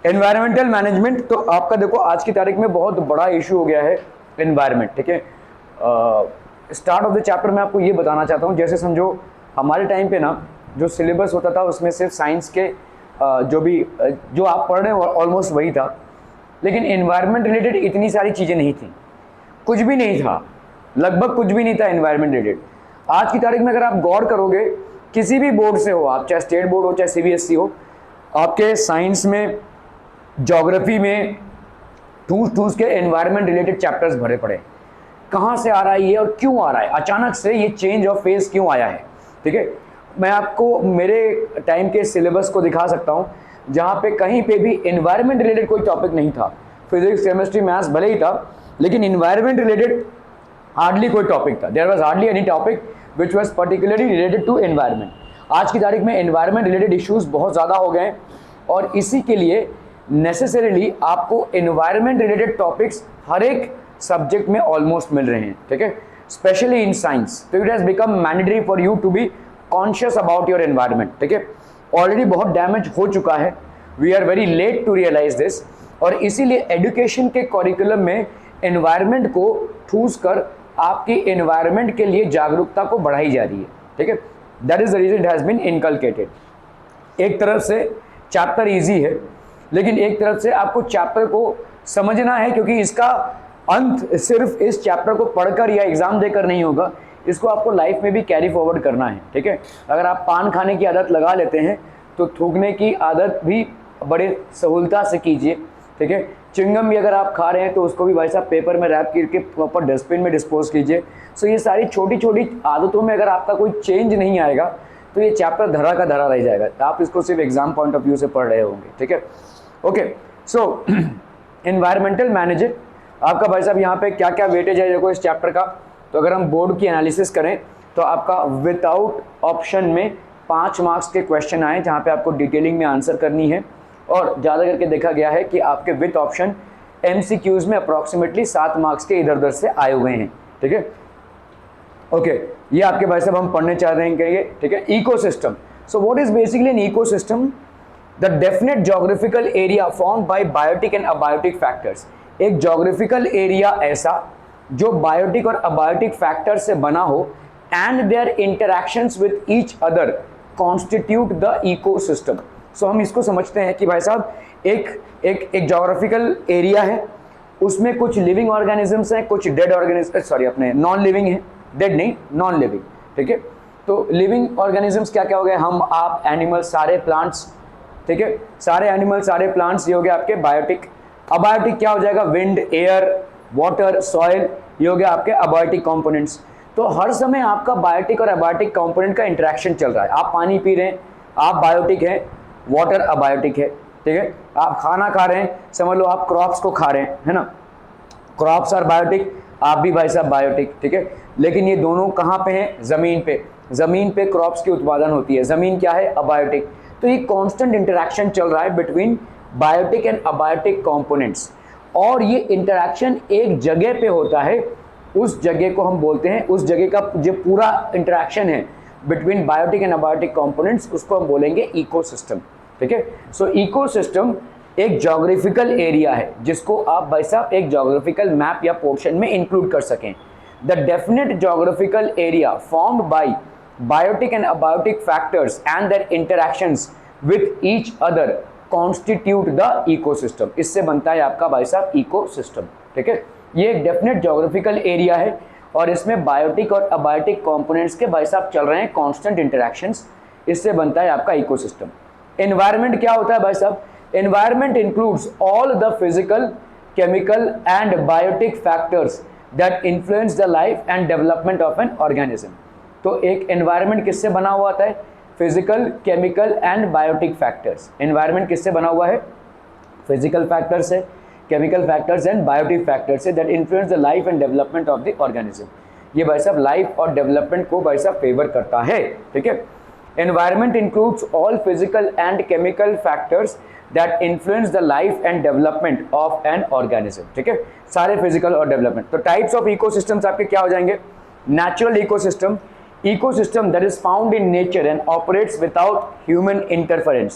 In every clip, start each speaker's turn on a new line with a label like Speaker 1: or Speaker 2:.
Speaker 1: Environmental management, तो आपका देखो आज की तारीख में बहुत बड़ा इशू हो गया है एनवायरमेंट, ठीक है। स्टार्ट ऑफ द चैप्टर में आपको ये बताना चाहता हूँ, जैसे समझो हमारे टाइम पे ना जो सिलेबस होता था उसमें सिर्फ साइंस के जो आप पढ़ रहे हो ऑलमोस्ट वही था, लेकिन एनवायरमेंट रिलेटेड इतनी सारी चीज़ें नहीं थी, कुछ भी नहीं था, लगभग कुछ भी नहीं था एनवायरमेंट रिलेटेड। आज की तारीख में अगर आप गौर करोगे, किसी भी बोर्ड से हो आप, चाहे स्टेट बोर्ड हो चाहे सीबीएसई हो, आपके साइंस में, ज्योग्राफी में ठूस के एनवायरमेंट रिलेटेड चैप्टर्स भरे पड़े। कहाँ से आ रहा है ये और क्यों आ रहा है, अचानक से ये चेंज ऑफ फेज क्यों आया है, ठीक है। मैं आपको मेरे टाइम के सिलेबस को दिखा सकता हूँ जहाँ पे कहीं पे भी एनवायरमेंट रिलेटेड कोई टॉपिक नहीं था। फिजिक्स, केमिस्ट्री, मैथ्स भले ही था, लेकिन एनवायरमेंट रिलेटेड हार्डली कोई टॉपिक था। There was hardly any topic which was particularly related to environment. आज की तारीख में एनवायरमेंट रिलेटेड इश्यूज बहुत ज़्यादा हो गए हैं और इसी के लिए नेसेसरीली आपको एनवायरमेंट रिलेटेड टॉपिक्स हर एक सब्जेक्ट में ऑलमोस्ट मिल रहे हैं, ठीक है, स्पेशली इन साइंस। तो it has become mandatory for you to be conscious about your environment, ठीक है। ऑलरेडी बहुत डैमेज हो चुका है, we are very late to realise this, और इसीलिए एजुकेशन के करिकुलम में एनवायरमेंट को ठूस कर आपकी एनवायरमेंट के लिए जागरूकता को बढ़ाई जा रही है, ठीक है। That is the reason it has been inculcated. एक तरफ से चैप्टर ईजी है, लेकिन एक तरफ से आपको चैप्टर को समझना है, क्योंकि इसका अंत सिर्फ इस चैप्टर को पढ़कर या एग्जाम देकर नहीं होगा, इसको आपको लाइफ में भी कैरी फॉरवर्ड करना है, ठीक है। अगर आप पान खाने की आदत लगा लेते हैं तो थूकने की आदत भी बड़े सहूलता से कीजिए, ठीक है। चिंगम भी अगर आप खा रहे हैं तो उसको भी भाई साहब पेपर में रैप करके प्रॉपर डस्टबिन में डिस्पोज कीजिए। सो ये सारी छोटी छोटी आदतों में अगर आपका कोई चेंज नहीं आएगा तो ये चैप्टर धरा का धरा रह जाएगा, आप इसको सिर्फ एग्जाम पॉइंट ऑफ व्यू से पढ़ रहे होंगे, ठीक है। ओके, सो एनवायरमेंटल मैनेजर आपका भाई साहब यहाँ पे क्या क्या वेटेज है देखो इस चैप्टर का। तो अगर हम बोर्ड की एनालिसिस करें तो आपका विदाउट ऑप्शन में 5 मार्क्स के क्वेश्चन आए, जहाँ पे आपको डिटेलिंग में आंसर करनी है, और ज़्यादा करके देखा गया है कि आपके विद ऑप्शन एमसीक्यूज में अप्रॉक्सीमेटली 7 मार्क्स के इधर उधर से आए हुए हैं, ठीक है। ओके, ये आपके भाई साहब हम पढ़ने चाह रहे हैं, ठीक है। Ecosystem, so what is basically an ecosystem? The definite geographical area formed by biotic and abiotic factors. एक जोग्राफिकल एरिया ऐसा जो बायोटिक और अबायोटिक फैक्टर से बना हो and their interactions with each other constitute the ecosystem. So हम इसको समझते हैं कि भाई साहब एक जोग्राफिकल एरिया है, उसमें कुछ लिविंग ऑर्गेनिजम्स हैं, कुछ डेड ऑर्गेनिज्म, सॉरी अपने नॉन लिविंग है, डेड नहीं नॉन लिविंग, ठीक है। तो लिविंग ऑर्गेनिजम्स क्या क्या हो गए, हम, आप, एनिमल्स, सारे प्लांट्स, ठीक है, सारे एनिमल सारे प्लांट्स, ये हो गया आपके बायोटिक। अबायोटिक क्या हो जाएगा, विंड, एयर, वाटर, सॉइल, ये हो गया आपके अबायोटिक कंपोनेंट्स। तो हर समय आपका बायोटिक और अबायोटिक कंपोनेंट का इंटरेक्शन चल रहा है। आप पानी पी रहे हैं, आप बायोटिक हैं, वाटर अबायोटिक है, ठीक है। आप खाना खा रहे हैं, समझ लो आप क्रॉप्स को खा रहे हैं, है ना, क्रॉप्स आर बायोटिक, आप भी भाई साहब बायोटिक, ठीक है। लेकिन ये दोनों कहाँ पे हैं, जमीन पे, जमीन पे क्रॉप्स की उत्पादन होती है, जमीन क्या है, अबायोटिक। तो ये कांस्टेंट इंटरेक्शन चल रहा है between biotic and abiotic components, और ये इंटरेक्शन एक जगह पे होता है, उस जगह को हम बोलते हैं, उस जगह का जो पूरा इंटरेक्शन है between biotic and abiotic components, उसको हम बोलेंगे इकोसिस्टम, ठीक है। सो इकोसिस्टम एक जोग्राफिकल एरिया है जिसको आप भाई साहब एक जोग्राफिकल मैप या पोर्शन में इंक्लूड कर सकें। The definite geographical area formed by biotic and abiotic factors and their interactions with each other constitute the ecosystem. इससे बनता है आपका भाई साहब इकोसिस्टम, ठीक है। ये एक डेफिनेट जोग्राफिकल एरिया है और इसमें बायोटिक और अबायोटिक कंपोनेंट्स के भाई साहब चल रहे हैं कांस्टेंट इंटरैक्शंस, इससे बनता है आपका इकोसिस्टम। एनवायरनमेंट क्या होता है भाई साहब? Environment includes all the physical, chemical and biotic factors that influence the life and development of an organism. तो एक एनवायरनमेंट किससे बना हुआ होता है? Physical, chemical and biotic factors. Environment किससे बना हुआ है? फिजिकल फैक्टर्स से, chemical factors and biotic factors से that influence the life and development of the organism. ये भाई साहब लाइफ और डेवलपमेंट को भाई साहब फेवर करता है, ठीक है। Environment includes all physical and chemical factors that influence the life and development of an organism, ठीक है, सारे फिजिकल और डेवलपमेंट। तो टाइप्स ऑफ इकोसिस्टम्स आपके क्या हो जाएंगे? Natural ecosystem, ecosystem that is found in nature and operates without human interference.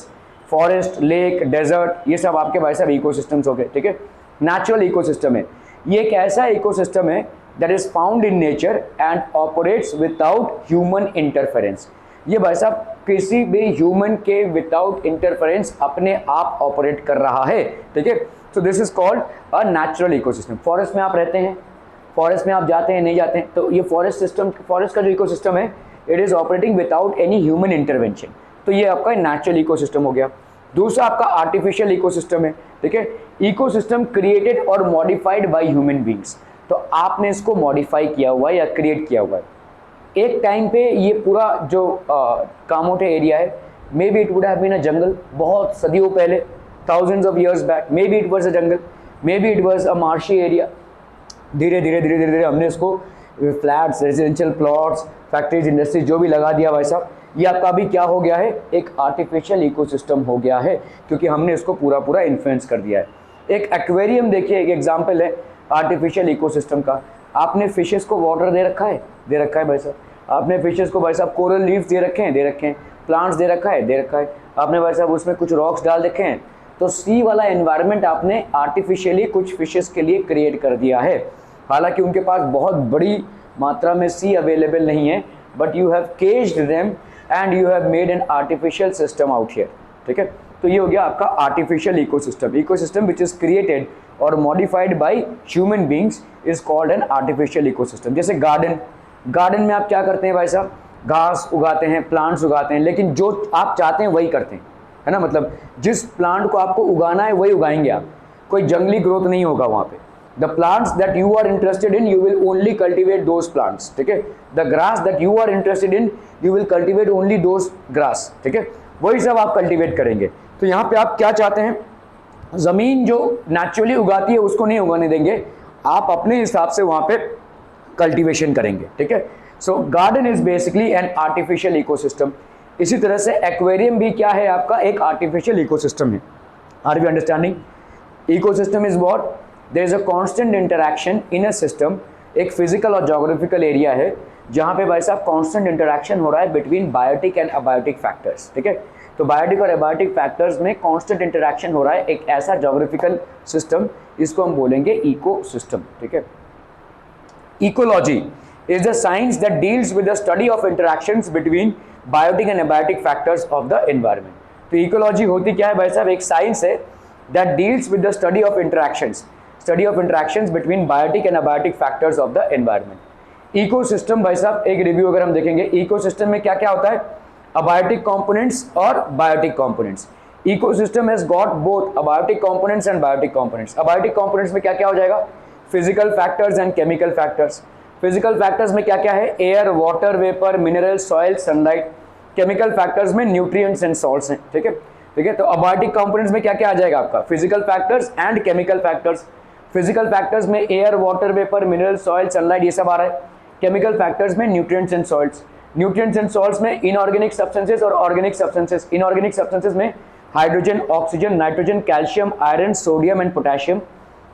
Speaker 1: Forest, lake, desert, ये सब आपके भाई साहब इकोसिस्टम्स हो गए, ठीक है। नेचुरल इकोसिस्टम है, ये एक ऐसा इकोसिस्टम है that is found in nature and operates without human interference. ये भाई साहब किसी भी ह्यूमन के विदाउट इंटरफेरेंस अपने आप ऑपरेट कर रहा है, ठीक है। So this is called a natural ecosystem. Forest में आप रहते हैं, फॉरेस्ट में आप जाते हैं नहीं जाते हैं, तो ये फॉरेस्ट सिस्टम, फॉरेस्ट का जो इकोसिस्टम है it is operating without any human intervention, तो ये आपका नेचुरल इकोसिस्टम हो गया। दूसरा आपका आर्टिफिशियल इकोसिस्टम है, ठीक है। इकोसिस्टम क्रिएटेड और मॉडिफाइड बाय ह्यूमन बीइंग्स, तो आपने इसको मॉडिफाई किया हुआ है या क्रिएट किया हुआ है। एक टाइम पे ये पूरा जो कामोटे एरिया है, maybe it would have been a jungle, बहुत सदियों पहले, thousands of years back, maybe it was a jungle, maybe it was a marshy area. धीरे धीरे धीरे धीरे धीरे हमने इसको flats, residential plots, factories, industries जो भी लगा दिया भाई साहब, ये आपका अभी क्या हो गया है, एक आर्टिफिशियल इकोसिस्टम हो गया है, क्योंकि हमने इसको पूरा पूरा इन्फ्लुएंस कर दिया है। एक एक्वेरियम देखिए, एक एग्जाम्पल है आर्टिफिशियल इकोसिस्टम का। आपने फिशेस को वाटर दे रखा है, दे रखा है भाई साहब। आपने फिशेस को भाई साहब कोरल लीव्स दे रखे हैं, दे रखे हैं। प्लांट्स दे रखा है, दे रखा है। आपने भाई साहब उसमें कुछ रॉक्स डाल रखे हैं, तो सी वाला एनवायरनमेंट आपने आर्टिफिशियली कुछ फिशेस के लिए क्रिएट कर दिया है। हालांकि उनके पास बहुत बड़ी मात्रा में सी अवेलेबल नहीं है, but you have caged them and you have made an artificial system out here, ठीक है। तो ये हो गया आपका artificial ecosystem. Ecosystem which is created और modified by human beings is called an artificial ecosystem. जैसे गार्डन, गार्डन में आप क्या करते हैं भाई साहब, घास उगाते हैं, प्लांट्स उगाते हैं, लेकिन जो आप चाहते हैं वही करते हैं, है ना। मतलब जिस प्लांट को आपको उगाना है वही उगाएंगे आप, कोई जंगली ग्रोथ नहीं होगा वहाँ पे। The plants that you are interested in you will only cultivate those plants, ठीक है। The grass that you are interested in you will cultivate only those grass, ठीक है। वही सब आप कल्टिवेट करेंगे। तो यहाँ पे आप क्या चाहते हैं, ज़मीन जो नेचुरली उगाती है उसको नहीं उगाने देंगे, आप अपने हिसाब से वहाँ पे कल्टीवेशन करेंगे, ठीक है। So garden is basically an artificial ecosystem. इसी तरह से एक्वेरियम भी क्या है आपका, एक आर्टिफिशियल इकोसिस्टम है। Are we understanding? Ecosystem is what, there is a constant interaction in a system. एक फिजिकल और ज्योग्राफिकल एरिया है जहाँ पे भाई साहब कांस्टेंट इंटरैक्शन हो रहा है between biotic and abiotic factors, ठीक है। तो बायोटिक और एबायोटिक फैक्टर्स में कांस्टेंट इंटरैक्शन हो रहा है, एक ऐसा ज्योग्राफिकल सिस्टम, इसको हम बोलेंगे इकोसिस्टम, ठीक है। Ecology is the science that deals with the study of interactions between biotic and abiotic factors of the environment. तो इकोलॉजी होती क्या है भाई साहब, एक साइंस है that deals with the study of interactions between biotic and abiotic factors of the environment. Ecosystem भाई साहब एक रिव्यू अगर हम देखेंगे, इकोसिस्टम में क्या क्या होता है, अबायोटिक कंपोनेंट्स और biotic components. Ecosystem has got both abiotic components and biotic components. Abiotic components में क्या क्या हो जाएगा, physical factors and chemical factors. Physical factors में क्या क्या है, air, water vapour, mineral, soil, sunlight. Chemical factors में न्यूट्रिएंट्स एंड सॉल्ट्स हैं, ठीक है, ठीक है। तो अबायोटिक कंपोनेंट्स में क्या क्या आ जाएगा आपका, physical factors and chemical factors. Physical factors में air, water vapour, mineral, soil, sunlight, ये सब आ रहा है। केमिकल फैक्टर्स में nutrients and salts. Nutrients and salts में इनऑर्गेनिक सब्सटेंसेस और ऑर्गेनिक सब्सटेंसेस। इनऑर्गेनिक सब्सटेंसेस में hydrogen, oxygen, nitrogen, calcium, iron, sodium and potassium.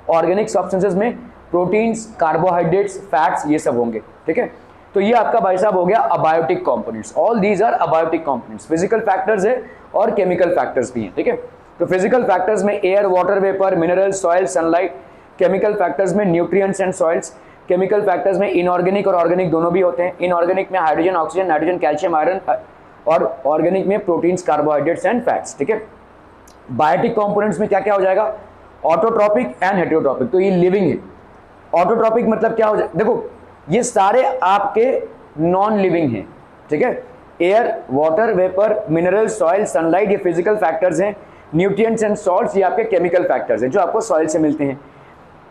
Speaker 1: Organic substances में प्रोटीन्स, कार्बोहाइड्रेट्स, फैट्स, ये सब होंगे, ठीक है। तो ये आपका भाई साहब हो गया abiotic components. All these are abiotic components. Physical factors है और केमिकल फैक्टर्स भी हैं, ठीक है। तो फिजिकल फैक्टर्स में air, water vapour, mineral, soil, sunlight. Chemical factors में nutrients and soils. Chemical factors में इनऑर्गेनिक और ऑर्गेनिक दोनों भी होते हैं। इनऑर्गेनिक में hydrogen, oxygen, nitrogen, calcium, iron, और ऑर्गेनिक में प्रोटीन्स, कार्बोहाइड्रेट्स एंड फैट्स, ठीक है। बायोटिक कंपोनेंट्स में क्या क्या हो जाएगा, ऑटोट्रॉपिक एंड हेटेरोट्रॉपिक। तो ये लिविंग है। ऑटोट्रॉपिक मतलब क्या हो जाए, देखो ये सारे आपके नॉन लिविंग हैं, ठीक है। Air, water vapour, mineral, soil, sunlight, ये फिजिकल फैक्टर्स हैं। न्यूट्रिएंट्स एंड सॉल्ट्स ये आपके केमिकल फैक्टर्स हैं जो आपको सॉइल से मिलते हैं।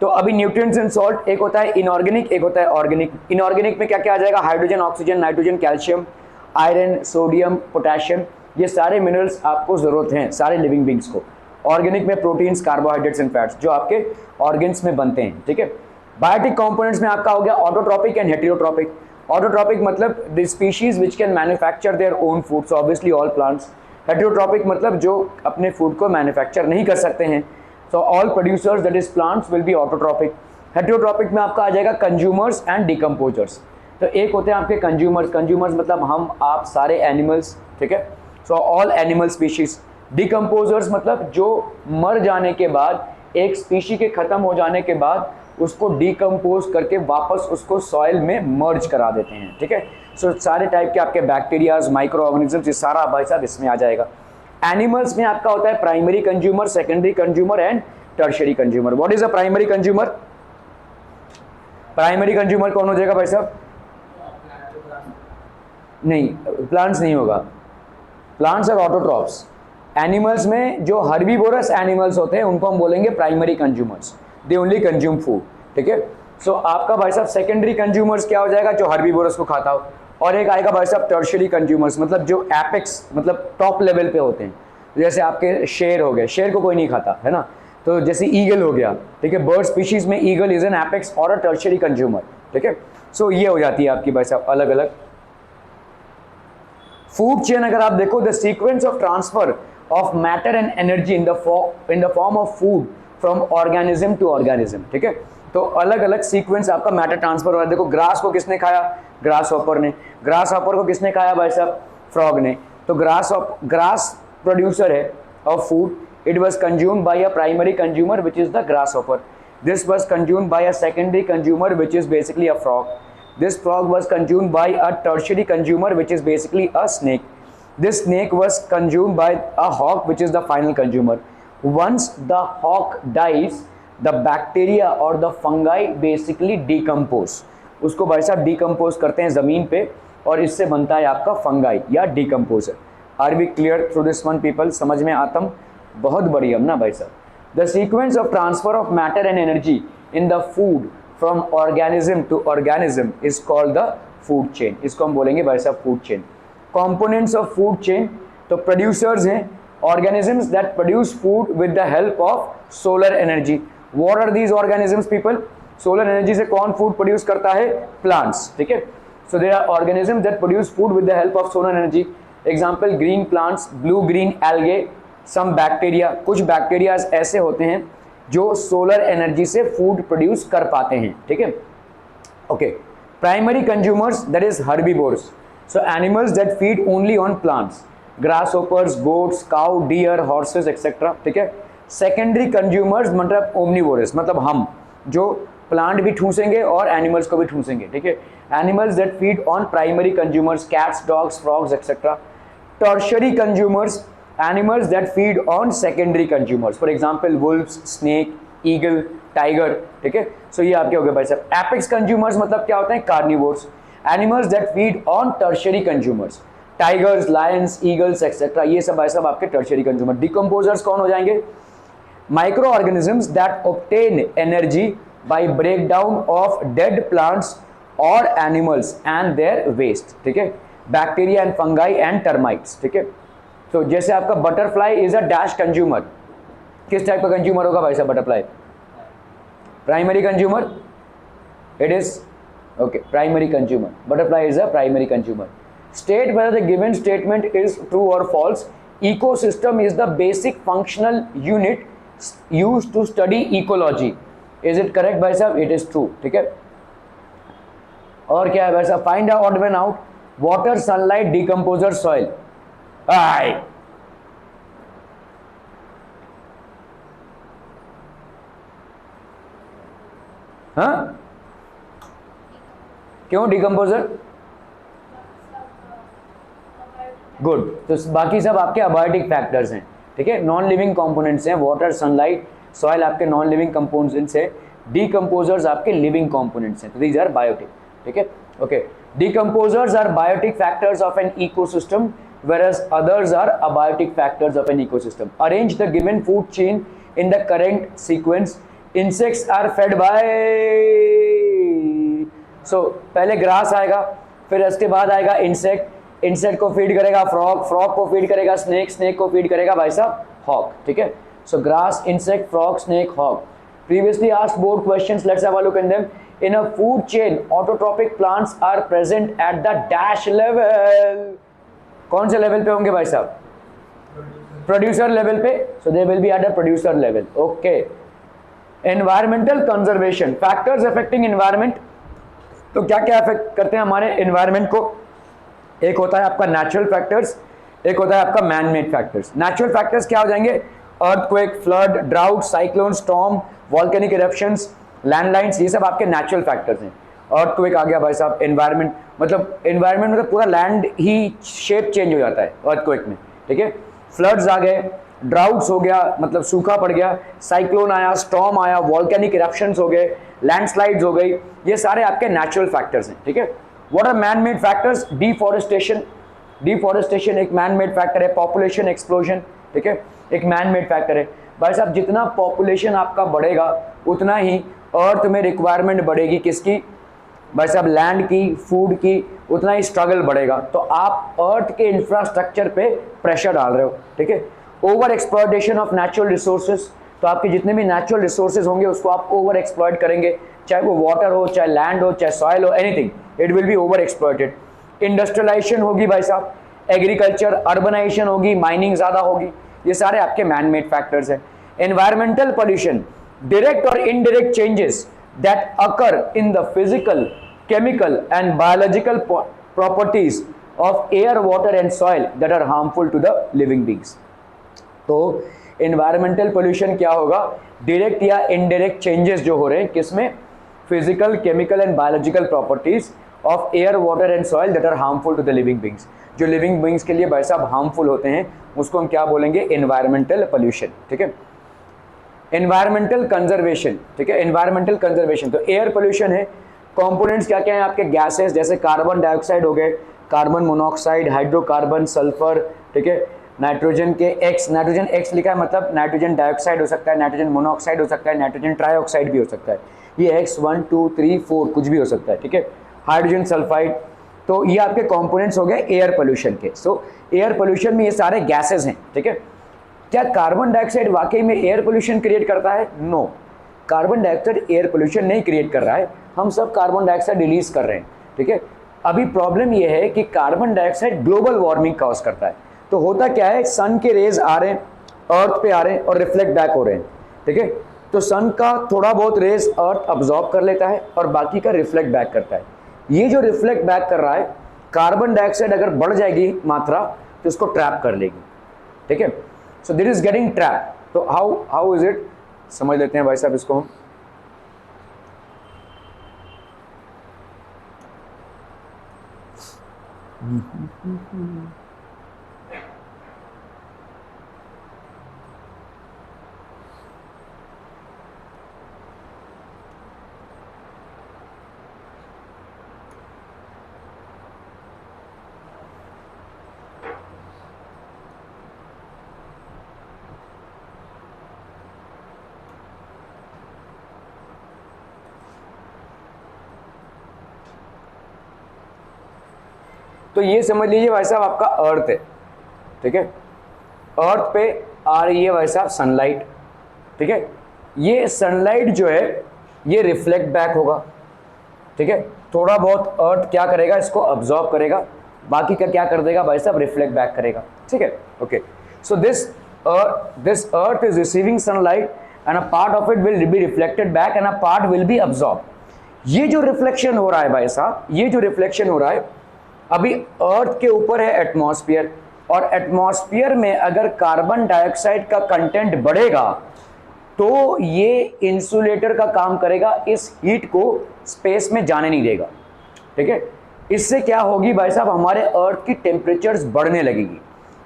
Speaker 1: तो अभी न्यूट्रिएंट्स एंड सॉल्ट, एक होता है इनऑर्गेनिक, एक होता है ऑर्गेनिक। इनऑर्गेनिक में क्या क्या आ जाएगा, hydrogen, oxygen, nitrogen, calcium, iron, sodium, potassium, ये सारे मिनरल्स आपको जरूरत हैं सारे लिविंग बींग्स को। ऑर्गेनिक में प्रोटीन्स, कार्बोहाइड्रेट्स एंड फैट्स जो आपके ऑर्गेन्स में बनते हैं, ठीक है। बायोटिक कंपोनेंट्स में आपका हो गया ऑटोट्रॉपिक एंड हेटेरोट्रॉपिक। ऑटोट्रॉपिक मतलब the species which can manufacture their own food, so obviously all plants. Heterotrophic मतलब जो अपने फूड को मैन्युफैक्चर नहीं कर सकते हैं, so all producers that is plants will be autotrophic. Heterotrophic में आपका आ जाएगा कंज्यूमर्स एंड डिकम्पोजर्स। तो एक होते हैं आपके कंज्यूमर्स, कंज्यूमर्स मतलब हम, आप, सारे एनिमल्स, ठीक है। So all animal species. Decomposers मतलब जो मर जाने के बाद, एक स्पीशी के खत्म हो जाने के बाद उसको डिकम्पोज करके वापस उसको सॉइल में मर्ज करा देते हैं, ठीक है। सो सारे टाइप के आपके बैक्टीरियाज, माइक्रो ऑर्गेनिजम्स, ये सारा भाई साहब इसमें आ जाएगा। एनिमल्स में आपका होता है primary consumer, secondary consumer and tertiary consumer. What is a primary consumer? Primary consumer कौन हो जाएगा भाई साहब? नहीं, प्लांट्स नहीं होगा, प्लांट्स और ऑटोट्रॉप्स। एनिमल्स में जो हर्बीवोरस एनिमल्स होते हैं उनको हम बोलेंगे primary consumers, they only consume food, ठीक है। सो आपका भाई साहब सेकेंडरी कंज्यूमर्स क्या हो जाएगा? जो हर्बीवोरस को खाता हो। और एक आएगा भाई साहब टर्शियरी कंज्यूमर्स, मतलब जो एपेक्स मतलब टॉप लेवल पे होते हैं, जैसे आपके शेर हो गए, शेर को कोई नहीं खाता है ना, तो जैसे ईगल हो गया, ठीक है, बर्ड स्पीशीज में ईगल इज एन एपेक्स और अ टर्शियरी कंज्यूमर, ठीक है। सो ये हो जाती है आपकी भाई साहब अलग अलग फूड चेन। अगर आप देखो the sequence of transfer of matter and energy in the form of food from organism to organism, ठीक है। तो अलग अलग सीक्वेंस आपका मैटर ट्रांसफर हो रहा है। देखो ग्रास को किसने खाया? ग्रास हॉपर ने। ग्रास हॉपर को किसने खाया भाई साहब? फ्रॉग ने। तो ग्रास प्रोड्यूसर है of food, it was consumed by a primary consumer which is the grasshopper. This was consumed by a secondary consumer which is basically a frog. This frog was consumed by a tertiary consumer which is basically a snake. This snake was consumed by a hawk which is the final consumer. Once the hawk dies, the bacteria or the fungi basically decompose. उसको भाई साहब decompose करते हैं ज़मीन पे और इससे बनता है आपका fungi या decomposer. Are we clear through this one people? समझ में आतम? बहुत बढ़िया ना भाई साहब। The sequence of transfer of matter and energy in the food from organism to organism is called the food chain. इसको हम बोलेंगे भाई साहब food chain. Components of food chain, तो प्रोड्यूसर्स हैं organisms that produce food with the help of solar energy. What are these organisms people? Solar energy से कौन food produce करता है? प्लांट्स, ठीक है। So there are organisms that produce food with the help of solar energy. Example green plants, blue green algae, some bacteria. कुछ bacterias ऐसे होते हैं जो सोलर एनर्जी से फूड प्रोड्यूस कर पाते हैं, ठीक है। Okay, primary consumers that is herbivores, so animals that feed only on plants, grasshoppers, goats, cow, deer, horses etcetera, ठीक है। सेकेंडरी कंज्यूमर्स मतलब ओमनीवोरस, मतलब हम जो प्लांट भी ठूसेंगे और एनिमल्स को भी ठूसेंगे, ठीक है। Animals that feed on primary consumers, cats, dogs, frogs etcetera. Tertiary consumers, animals that feed on secondary consumers, for example wolves, snake, eagle, tiger, ठीक है। सो ये आपके हो गए भाई साहब। एपेक्स कंज्यूमर्स मतलब क्या होते हैं? Carnivores. Animals that feed on tertiary consumers, tigers, Lions, eagles etcetera, ये सब भाई साहब आपके टर्शियरी कंज्यूमर। डिकम्पोजर्स कौन हो जाएंगे? Microorganisms that obtain energy by breakdown of dead plants और एनिमल्स एंड देयर वेस्ट, ठीक है। Bacteria and fungi and termites, ठीक है। तो जैसे आपका butterfly is a dash consumer, किस टाइप का कंज्यूमर होगा भाई साहब butterfly? Primary consumer, it is okay, primary consumer, butterfly is a primary consumer. State whether the given statement is true और false. Ecosystem is the basic functional unit used to study ecology. Is it correct भाई साहब? It is true, ठीक है। और क्या है भाई साहब? Find out when out water, sunlight, decomposer, soil. आए हाँ, क्यों डिकम्पोजर? गुड, तो बाकी सब आपके अबायोटिक फैक्टर्स हैं, ठीक है, नॉन लिविंग कंपोनेंट्स हैं। वाटर, सनलाइट, सॉइल आपके नॉन लिविंग कंपोनेंट्स हैं, डिकम्पोजर्स आपके लिविंग कंपोनेंट्स हैं, तो दीज आर बायोटिक, ठीक है। Okay, decomposers are biotic factors of an ecosystem whereas others are abiotic factors of an ecosystem. Arrange the given food chain in the current sequence. Insects are fed by, so पहले grass आएगा, फिर इसके बाद आएगा insect, insect को feed करेगा frog, frog को feed करेगा स्नेक, स्नेक को फीड करेगा भाई साहब हॉक, ठीक है। So grass, insect, frog, snake, hawk. Previously asked board questions, let's have a look at them. In a food chain, autotrophic plants are present at the dash level. कौन से level पे होंगे भाई साहब? प्रोड्यूसर लेवल पे, so they will be at a producer level, okay. Environmental conservation, factors affecting environment, तो क्या क्या अफेक्ट करते हैं हमारे एनवायरमेंट को? एक होता है आपका नेचुरल फैक्टर्स, एक होता है आपका man made factors. Natural factors क्या हो जाएंगे? Earthquake, flood, drought, cyclone, storm, volcanic eruptions, landlines, ये सब आपके नेचुरल फैक्टर्स हैं। अर्थक्वेक आ गया भाई साहब, एनवायरनमेंट मतलब पूरा लैंड ही शेप चेंज हो जाता है अर्थक्वेक में, ठीक है। फ्लड्स आ गए, ड्राउट्स हो गया मतलब सूखा पड़ गया, साइक्लोन आया, स्टॉर्म आया, वॉल्केनिक इरप्शंस हो गए, लैंडस्लाइड्स हो गई, ये सारे आपके नेचुरल फैक्टर्स हैं, ठीक है। What are man made factors? Deforestation, deforestation एक मैन मेड फैक्टर है। पॉपुलेशन एक्सप्लोजन, ठीक है, एक मैन मेड फैक्टर है। भाई साहब जितना पॉपुलेशन आपका बढ़ेगा उतना ही अर्थ में रिक्वायरमेंट बढ़ेगी, किसकी? भाई साहब लैंड की, फूड की, उतना ही स्ट्रगल बढ़ेगा। तो आप अर्थ के इंफ्रास्ट्रक्चर पे प्रेशर डाल रहे हो, ठीक है। Over exploitation of natural resources, तो आपके जितने भी नेचुरल रिसोर्सेज होंगे उसको आप ओवर एक्सप्लॉयट करेंगे, चाहे वो वाटर हो, चाहे लैंड हो, चाहे सॉइल हो, anything, it will be over exploited. Industrialisation होगी भाई साहब, एग्रीकल्चर, अर्बनाइजेशन होगी, माइनिंग ज़्यादा होगी, ये सारे आपके मैन मेड फैक्टर्स हैं। एनवायरमेंटल पोल्यूशन, डायरेक्ट और indirect changes that occur in the physical, chemical and biological properties of air, water and soil that are harmful to the living beings। तो environmental pollution क्या होगा? Direct या indirect changes जो हो रहे हैं किसमें? Physical, chemical and biological properties of air, water and soil that are harmful to the living beings, जो लिविंग बींग्स के लिए भाई साहब हार्मफुल होते हैं, उसको हम क्या बोलेंगे? एनवायरमेंटल पोल्यूशन, ठीक है। एनवायरमेंटल कंजर्वेशन, ठीक है, एनवायरमेंटल कंजर्वेशन, तो एयर पोल्यूशन है। कंपोनेंट्स क्या क्या हैं आपके? गैसेस, जैसे कार्बन डाइऑक्साइड हो गए, कार्बन मोनोऑक्साइड, हाइड्रोकार्बन, सल्फर, ठीक है। नाइट्रोजन के एक्स, नाइट्रोजन एक्स लिखा है मतलब नाइट्रोजन डाइऑक्साइड हो सकता है, नाइट्रोजन मोनोऑक्साइड हो सकता है, नाइट्रोजन ट्राइऑक्साइड भी हो सकता है, ये एक्स 1 2 3 4 कुछ भी हो सकता है, ठीक है। हाइड्रोजन सल्फाइड, तो ये आपके कंपोनेंट्स हो गए एयर पोल्यूशन के। सो एयर पोल्यूशन में ये सारे गैसेज हैं, ठीक है। क्या कार्बन डाइऑक्साइड वाकई में एयर पोल्यूशन क्रिएट करता है? No, carbon dioxide air pollution नहीं क्रिएट कर रहा है, हम सब कार्बन डाइऑक्साइड रिलीज कर रहे हैं, ठीक है। अभी प्रॉब्लम यह है कि carbon dioxide global warming cause करता है। तो होता क्या है, सन के रेज आ रहे हैं, अर्थ पे आ रहे हैं और रिफ्लेक्ट बैक हो रहे हैं, ठीक है। तो सन का थोड़ा बहुत रेज अर्थ अब्जॉर्ब कर लेता है और बाकी का रिफ्लेक्ट बैक करता है। ये जो रिफ्लेक्ट बैक कर रहा है, कार्बन डाइऑक्साइड अगर बढ़ जाएगी मात्रा तो इसको ट्रैप कर लेगी, ठीक है। So this is getting trap. तो हाउ इज इट, समझ लेते हैं भाई साहब इसको हम। तो ये समझ लीजिए भाई साहब आपका अर्थ है, ठीक है। अर्थ पे आ रही है भाई साहब सनलाइट, ठीक है। ये सनलाइट जो है ये रिफ्लेक्ट बैक होगा, ठीक है। थोड़ा बहुत अर्थ क्या करेगा, इसको अब्जॉर्ब करेगा, बाकी का क्या कर देगा भाई साहब, रिफ्लेक्ट बैक करेगा, ठीक है। Okay, so this earth is receiving sunlight and a part of it will be reflected back and a part will be absorb. ये जो रिफ्लेक्शन हो रहा है भाई साहब, ये जो रिफ्लेक्शन हो रहा है, अभी अर्थ के ऊपर है एटमॉस्फेयर, और एटमॉस्फेयर में अगर कार्बन डाइऑक्साइड का कंटेंट बढ़ेगा तो ये इंसुलेटर का काम करेगा, इस हीट को स्पेस में जाने नहीं देगा, ठीक है। इससे क्या होगी भाई साहब, हमारे अर्थ की टेम्परेचर्स बढ़ने लगेगी,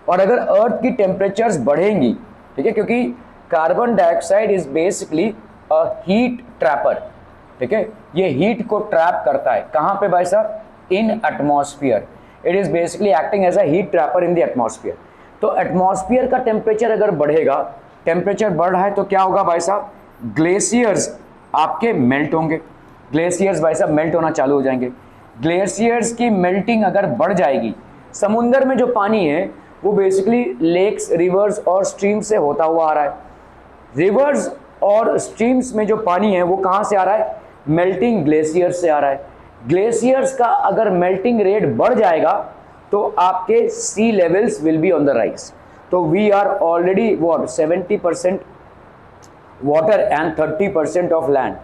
Speaker 1: और अगर अर्थ की टेम्परेचर्स बढ़ेंगी, ठीक है, क्योंकि carbon dioxide is basically a heat trapper, ठीक है। ये हीट को ट्रैप करता है कहाँ पे भाई साहब, in atmosphere. It is basically acting as a heat trapper in the atmosphere. तो एटमॉस्फेयर का टेम्परेचर अगर बढ़ेगा, टेम्परेचर बढ़ रहा है तो क्या होगा भाई साहब, ग्लेशियर्स आपके मेल्ट होंगे, ग्लेशियर्स भाई साहब मेल्ट होना चालू हो जाएंगे। ग्लेशियर्स की मेल्टिंग अगर बढ़ जाएगी, समुंदर में जो पानी है वो बेसिकली लेक्स, रिवर्स और स्ट्रीम से होता हुआ आ रहा है। रिवर्स और स्ट्रीम्स में जो पानी है वो कहाँ से आ रहा है, मेल्टिंग ग्लेशियर्स से आ रहा है। ग्लेशियर्स का अगर मेल्टिंग रेट बढ़ जाएगा तो आपके sea levels will be on the rise. तो we are already what 70% water and 30% of land.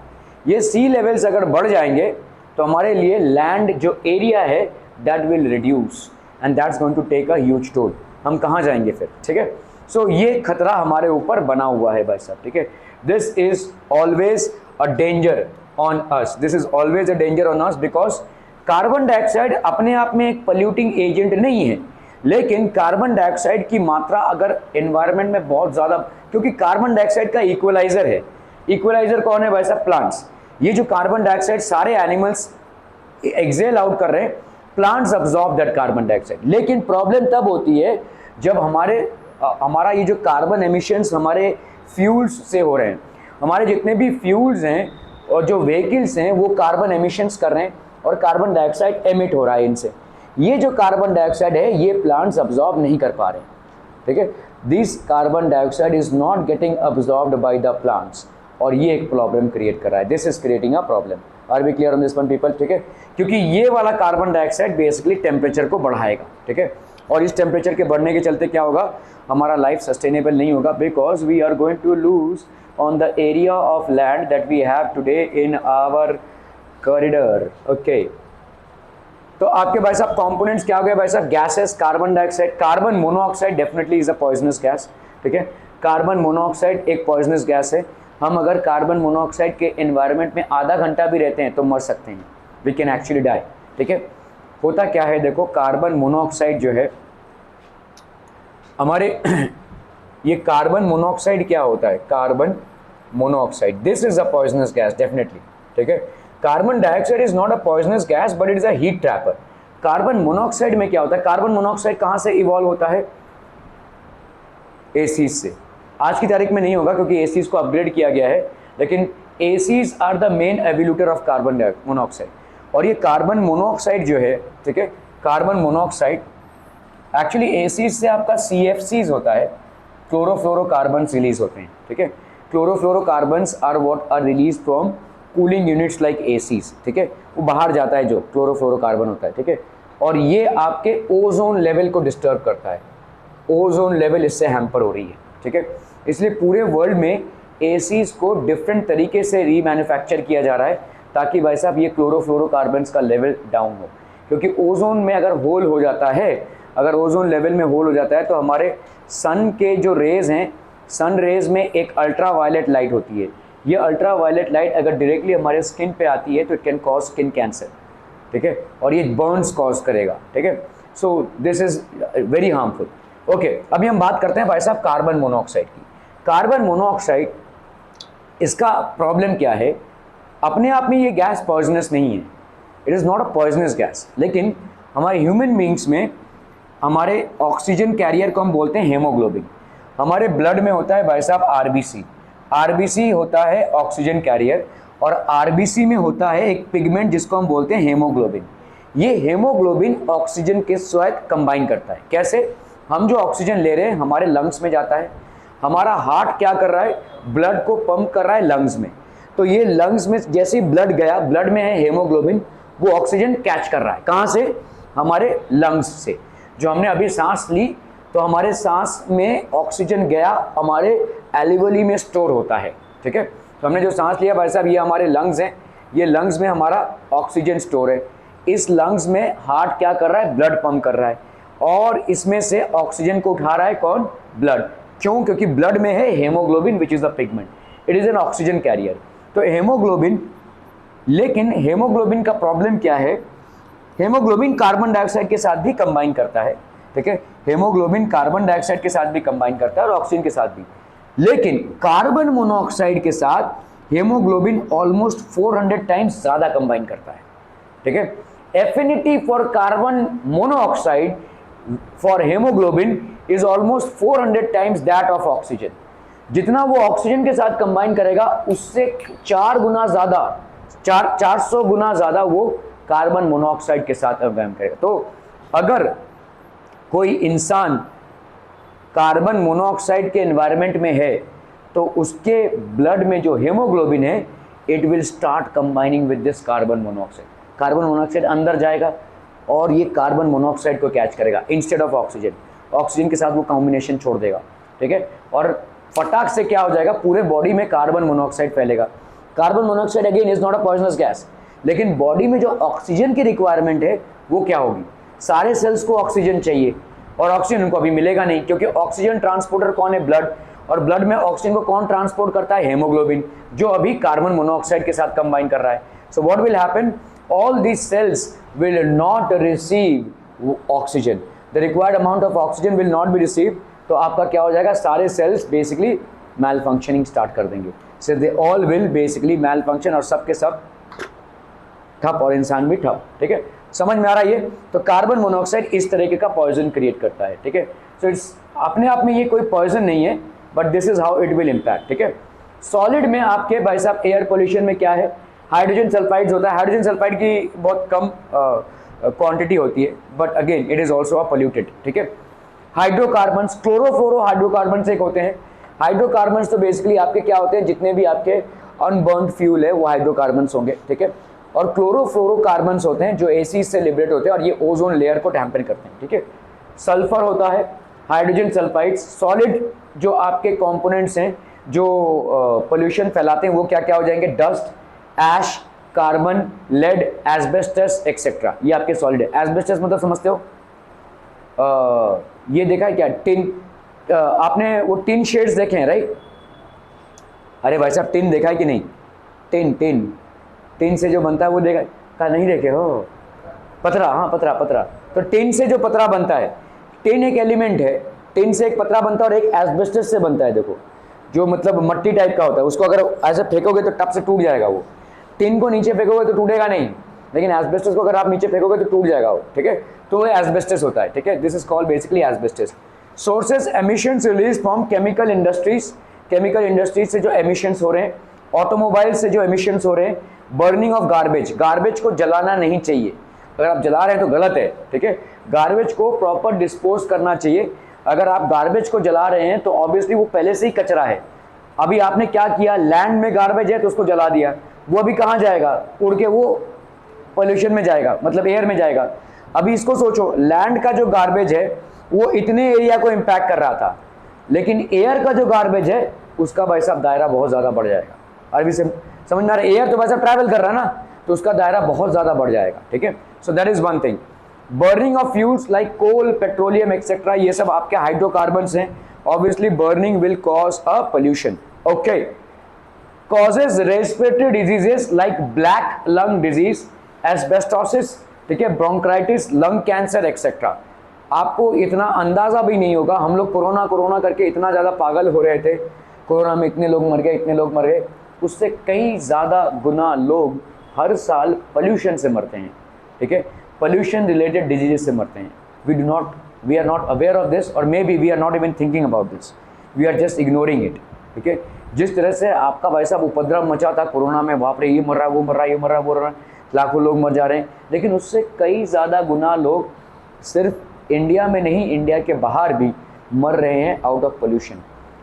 Speaker 1: ये सी लेवल्स अगर बढ़ जाएंगे तो हमारे लिए लैंड जो एरिया है that will reduce and that's going to take a huge toll. हम कहाँ जाएंगे फिर, ठीक है। सो ये खतरा हमारे ऊपर बना हुआ है भाई साहब, ठीक है। This is always a danger on us, this is always a danger on us, because carbon dioxide अपने आप में एक पोल्यूटिंग एजेंट नहीं है, लेकिन कार्बन डाइऑक्साइड की मात्रा अगर एनवायरनमेंट में बहुत ज़्यादा, क्योंकि कार्बन डाइऑक्साइड का इक्वलाइजर है, इक्वलाइजर कौन है भाई साहब, प्लांट्स। ये जो कार्बन डाइऑक्साइड सारे एनिमल्स एक्सेल आउट कर रहे हैं, plants absorb that carbon dioxide. लेकिन प्रॉब्लम तब होती है जब हमारा ये जो कार्बन एमिशंस हमारे फ्यूल्स से हो रहे हैं, हमारे जितने भी फ्यूल्स हैं और जो व्हीकल्स हैं वो कार्बन एमिशंस कर रहे हैं और कार्बन डाइऑक्साइड एमिट हो रहा है इनसे। ये जो कार्बन डाइऑक्साइड है ये प्लांट्स अब्सॉर्ब नहीं कर पा रहे हैं, ठीक है। This carbon dioxide is not getting absorbed by the plants, और ये एक प्रॉब्लम क्रिएट कर रहा है। This is creating a problem. Are we clear on this one people, ठीक है। क्योंकि ये वाला कार्बन डाइऑक्साइड बेसिकली टेम्परेचर को बढ़ाएगा, ठीक है, और इस टेम्परेचर के बढ़ने के चलते क्या होगा, हमारा लाइफ सस्टेनेबल नहीं होगा, because we are going to lose on the area of land that we have today in our corridor, okay. तो आपके भाई साहब कंपोनेंट्स क्या हो गए भाई साहब, gases, carbon dioxide, carbon monoxide definitely is a poisonous gas, ठीक है। कार्बन मोनोऑक्साइड एक पॉइजनस गैस है। हम अगर कार्बन मोनोऑक्साइड के एनवायरनमेंट में आधा घंटा भी रहते हैं तो मर सकते हैं, वी कैन एक्चुअली डाई, ठीक है। होता क्या है देखो, कार्बन मोनोऑक्साइड जो है हमारे ये कार्बन मोनोऑक्साइड क्या होता है, carbon monoxide, this is a poisonous gas definitely, ठीक है। Carbon dioxide is not a poisonous gas but it is a heat trapper. Carbon monoxide में क्या होता है, कार्बन मोनोऑक्साइड कहाँ से इवॉल्व होता है, एसीज से। आज की तारीख में नहीं होगा क्योंकि एसीज को अपग्रेड किया गया है, लेकिन ACs are the main evolutor of carbon monoxide. और ये कार्बन मोनोऑक्साइड जो है, ठीक है, कार्बन मोनोऑक्साइड एक्चुअली एसीज से आपका CFCs होता है, क्लोरोफ्लोरोकार्बन्स रिलीज होते हैं, ठीक है। Chlorofluorocarbons are what are release from cooling units like ACs, ठीक है, वो बाहर जाता है जो क्लोरोफ्लोरोकार्बन होता है, ठीक है। और ये आपके ओजोन लेवल को डिस्टर्ब करता है, ओजोन लेवल इससे हैम्पर हो रही है, ठीक है। इसलिए पूरे वर्ल्ड में एसीज को डिफरेंट तरीके से रीमैन्युफैक्चर किया जा रहा है ताकि भाई साहब ये क्लोरोफ्लोरोकार्बन्स का लेवल डाउन हो, क्योंकि ओजोन में अगर होल हो जाता है, अगर ओजोन लेवल में होल हो जाता है तो हमारे सन के जो रेज हैं, सन रेज में एक अल्ट्रा वायलेट लाइट होती है। ये अल्ट्रा वायलेट लाइट अगर डायरेक्टली हमारे स्किन पे आती है तो it can cause skin cancer, ठीक है, और ये बर्न्स कॉज करेगा, ठीक है। So this is very harmful, okay. अभी हम बात करते हैं भाई साहब कार्बन मोनोऑक्साइड की। कार्बन मोनोऑक्साइड, इसका प्रॉब्लम क्या है, अपने आप में ये गैस पॉइजनस नहीं है, it is not a poisonous gas, लेकिन हमारे ह्यूमन बींग्स में हमारे ऑक्सीजन कैरियर को हम बोलते हैं हेमोग्लोबिन। हमारे ब्लड में होता है भाई साहब आरबीसी होता है ऑक्सीजन कैरियर, और आरबीसी में होता है एक पिगमेंट जिसको हम बोलते हैं हेमोग्लोबिन। ये हेमोग्लोबिन ऑक्सीजन के साथ कंबाइन करता है। कैसे, हम जो ऑक्सीजन ले रहे हैं हमारे लंग्स में जाता है, हमारा हार्ट क्या कर रहा है, ब्लड को पंप कर रहा है लंग्स में, तो ये लंग्स में जैसे ही ब्लड गया, ब्लड में है हेमोग्लोबिन, वो ऑक्सीजन कैच कर रहा है, कहाँ से, हमारे लंग्स से। जो हमने अभी सांस ली तो हमारे सांस में ऑक्सीजन गया, हमारे एल्वियोली में स्टोर होता है, ठीक है। तो हमने जो सांस लिया भाई साहब, ये हमारे लंग्स हैं, ये लंग्स में हमारा ऑक्सीजन स्टोर है। इस लंग्स में हार्ट क्या कर रहा है, ब्लड पंप कर रहा है, और इसमें से ऑक्सीजन को उठा रहा है कौन, ब्लड। क्यों, क्योंकि ब्लड में है haemoglobin which is the pigment, it is an oxygen carrier. तो हेमोग्लोबिन, लेकिन हेमोग्लोबिन का प्रॉब्लम क्या है, हेमोग्लोबिन कार्बन डाइऑक्साइड के साथ भी कंबाइन करता है, ठीक है, हेमोग्लोबिन कार्बन डाइऑक्साइड के साथ भी कंबाइन करता है और ऑक्सीजन के साथ भी, लेकिन कार्बन मोनोऑक्साइड के साथ हेमोग्लोबिन ऑलमोस्ट 400 टाइम्स ज्यादा कंबाइन करता है, ठीक है। Affinity for carbon monoxide for haemoglobin is almost 400 times that of oxygen. जितना वो ऑक्सीजन के साथ कंबाइन करेगा उससे 4 गुना ज्यादा, 400 गुना ज्यादा वो कार्बन मोनोऑक्साइड के साथ कंबाइन करेगा। तो अगर कोई इंसान कार्बन मोनोऑक्साइड के एनवायरनमेंट में है तो उसके ब्लड में जो हेमोग्लोबिन है it will start combining with this carbon monoxide. Carbon monoxide अंदर जाएगा और ये कार्बन मोनोऑक्साइड को कैच करेगा इंस्टेड ऑफ ऑक्सीजन, ऑक्सीजन के साथ वो कॉम्बिनेशन छोड़ देगा, ठीक है, और फटाक से क्या हो जाएगा, पूरे बॉडी में कार्बन मोनोऑक्साइड फैलेगा। Carbon monoxide again is not a poisonous gas, लेकिन बॉडी में जो ऑक्सीजन की रिक्वायरमेंट है वो क्या होगी, सारे सेल्स को ऑक्सीजन चाहिए, और ऑक्सीजन उनको अभी मिलेगा नहीं, क्योंकि ऑक्सीजन ट्रांसपोर्टर कौन है? ब्लड, और ब्लड में ऑक्सीजन को कौन ट्रांसपोर्ट करता है? हेमोग्लोबिन, जो अभी कार्बन मोनोऑक्साइड के साथ कंबाइन कर रहा है। So what will happen? All these cells will not receive oxygen, the required amount of oxygen will not be receive. तो आपका क्या हो जाएगा? सारे cells basically malfunctioning start कर देंगे। So they all will basically malfunction, और सब के सब ठप, और इंसान भी ठप। ठीक है, समझ में आ रहा है ये? तो कार्बन मोनोऑक्साइड इस तरीके का पॉइजन क्रिएट करता है। ठीक है, सो इट्स अपने आप में ये कोई पॉइजन नहीं है, but this is how it will impact. ठीक है, सॉलिड में आपके भाई साहब एयर पोल्यूशन में क्या है? हाइड्रोजन सल्फाइड्स होता है। हाइड्रोजन सल्फाइड की बहुत कम क्वांटिटी होती है, but again it is also a polluted. ठीक है, हाइड्रोकार्बन्स, क्लोरोफ्लोरो हाइड्रोकार्बन्स एक होते हैं। हाइड्रोकार्बन्स तो बेसिकली आपके क्या होते हैं? जितने भी आपके अनबर्न्ड फ्यूल है वो हाइड्रोकार्बन्स होंगे। ठीक है, और क्लोरोफ्लोरोकार्बन्स होते हैं जो एसिड से लिबरेट होते हैं, और ये ओजोन लेयर को टैम्पर करते हैं। ठीक है, सल्फर होता है, हाइड्रोजन सल्फाइड्स। सॉलिड जो आपके कंपोनेंट्स हैं जो पोल्यूशन फैलाते हैं वो क्या क्या हो जाएंगे? डस्ट, ऐश, कार्बन, लेड, एस्बेस्टस एक्सेट्रा, ये आपके सॉलिड है। एस्बेस्टस मतलब समझते हो? ये देखा है क्या? टिन, आपने वो टिन शेड्स देखे हैं राइट? अरे भाई साहब टिन देखा है कि नहीं? टिन टिन टिन से जो बनता है वो देखा? कहा नहीं देखे हो? पतरा, हाँ पतरा, पतरा। तो टिन से जो पतरा बनता है, टिन एक एलिमेंट है, टिन से एक पतरा बनता है, और एक एस्बेस्टस से बनता है। देखो, जो मतलब मट्टी टाइप का होता है, उसको अगर ऐसे फेंकोगे तो टप से टूट जाएगा वो। टिन को नीचे फेंकोगे तो टूटेगा नहीं, लेकिन एस्बेस्टस को अगर आप नीचे फेंकोगे तो टूट जाएगा वो। ठीक है, तो वो एस्बेस्टस होता है। ठीक है, this is called basically asbestos. Sources emissions release from chemical industries, chemical industries से जो एमिशंस हो रहे हैं, ऑटोमोबाइल से जो एमिशंस हो रहे हैं, बर्निंग ऑफ गार्बेज, गार्बेज को जलाना नहीं चाहिए, अगर आप जला रहे हैं तो गलत है। ठीक है, गार्बेज को प्रॉपर डिस्पोज करना चाहिए। अगर आप गार्बेज को जला रहे हैं तो ऑब्वियसली वो पहले से ही कचरा है। अभी आपने क्या किया? लैंड में गार्बेज है तो उसको जला दिया, वो अभी कहाँ जाएगा? उड़ के वो पोल्यूशन में जाएगा, मतलब एयर में जाएगा। अभी इसको सोचो, लैंड का जो गार्बेज है वो इतने एरिया को इम्पैक्ट कर रहा था, लेकिन एयर का जो गार्बेज है उसका भाई साहब दायरा बहुत ज़्यादा बढ़ जाएगा। अभी से समझ में आ रहा है? एयर तो भाई साहब ट्रैवल कर रहा है ना, तो उसका दायरा बहुत ज़्यादा बढ़ जाएगा। ठीक है, so that is one thing. Burning of fuels like coal, petroleum etcetera, ये सब आपके हाइड्रोकार्बन्स हैं। Obviously burning will cause a pollution. Okay, causes respiratory diseases like black lung disease, asbestosis, ठीक है, ब्रोंकाइटिस, लंग कैंसर एक्सेट्रा। आपको इतना अंदाजा भी नहीं होगा, हम लोग कोरोना कोरोना करके इतना ज़्यादा पागल हो रहे थे, कोरोना में इतने लोग मर गए, इतने लोग मर गए, उससे कई ज़्यादा गुना लोग हर साल पोल्यूशन से मरते हैं। ठीक है, पोल्यूशन रिलेटेड डिजीजेस से मरते हैं। We are not aware of this, और maybe we are not even thinking about this, we are just ignoring it. ठीक है, जिस तरह से आपका भाई साहब उपद्रव मचा था कोरोना में, वहाँ पर ये मर रहा है, वो मर रहा है, ये मर रहा है, वो मर रहा है, लाखों लोग मर जा रहे हैं, लेकिन उससे कई ज़्यादा गुना लोग सिर्फ इंडिया में नहीं, इंडिया के बाहर भी मर रहे हैं आउट ऑफ पोल्यूशन।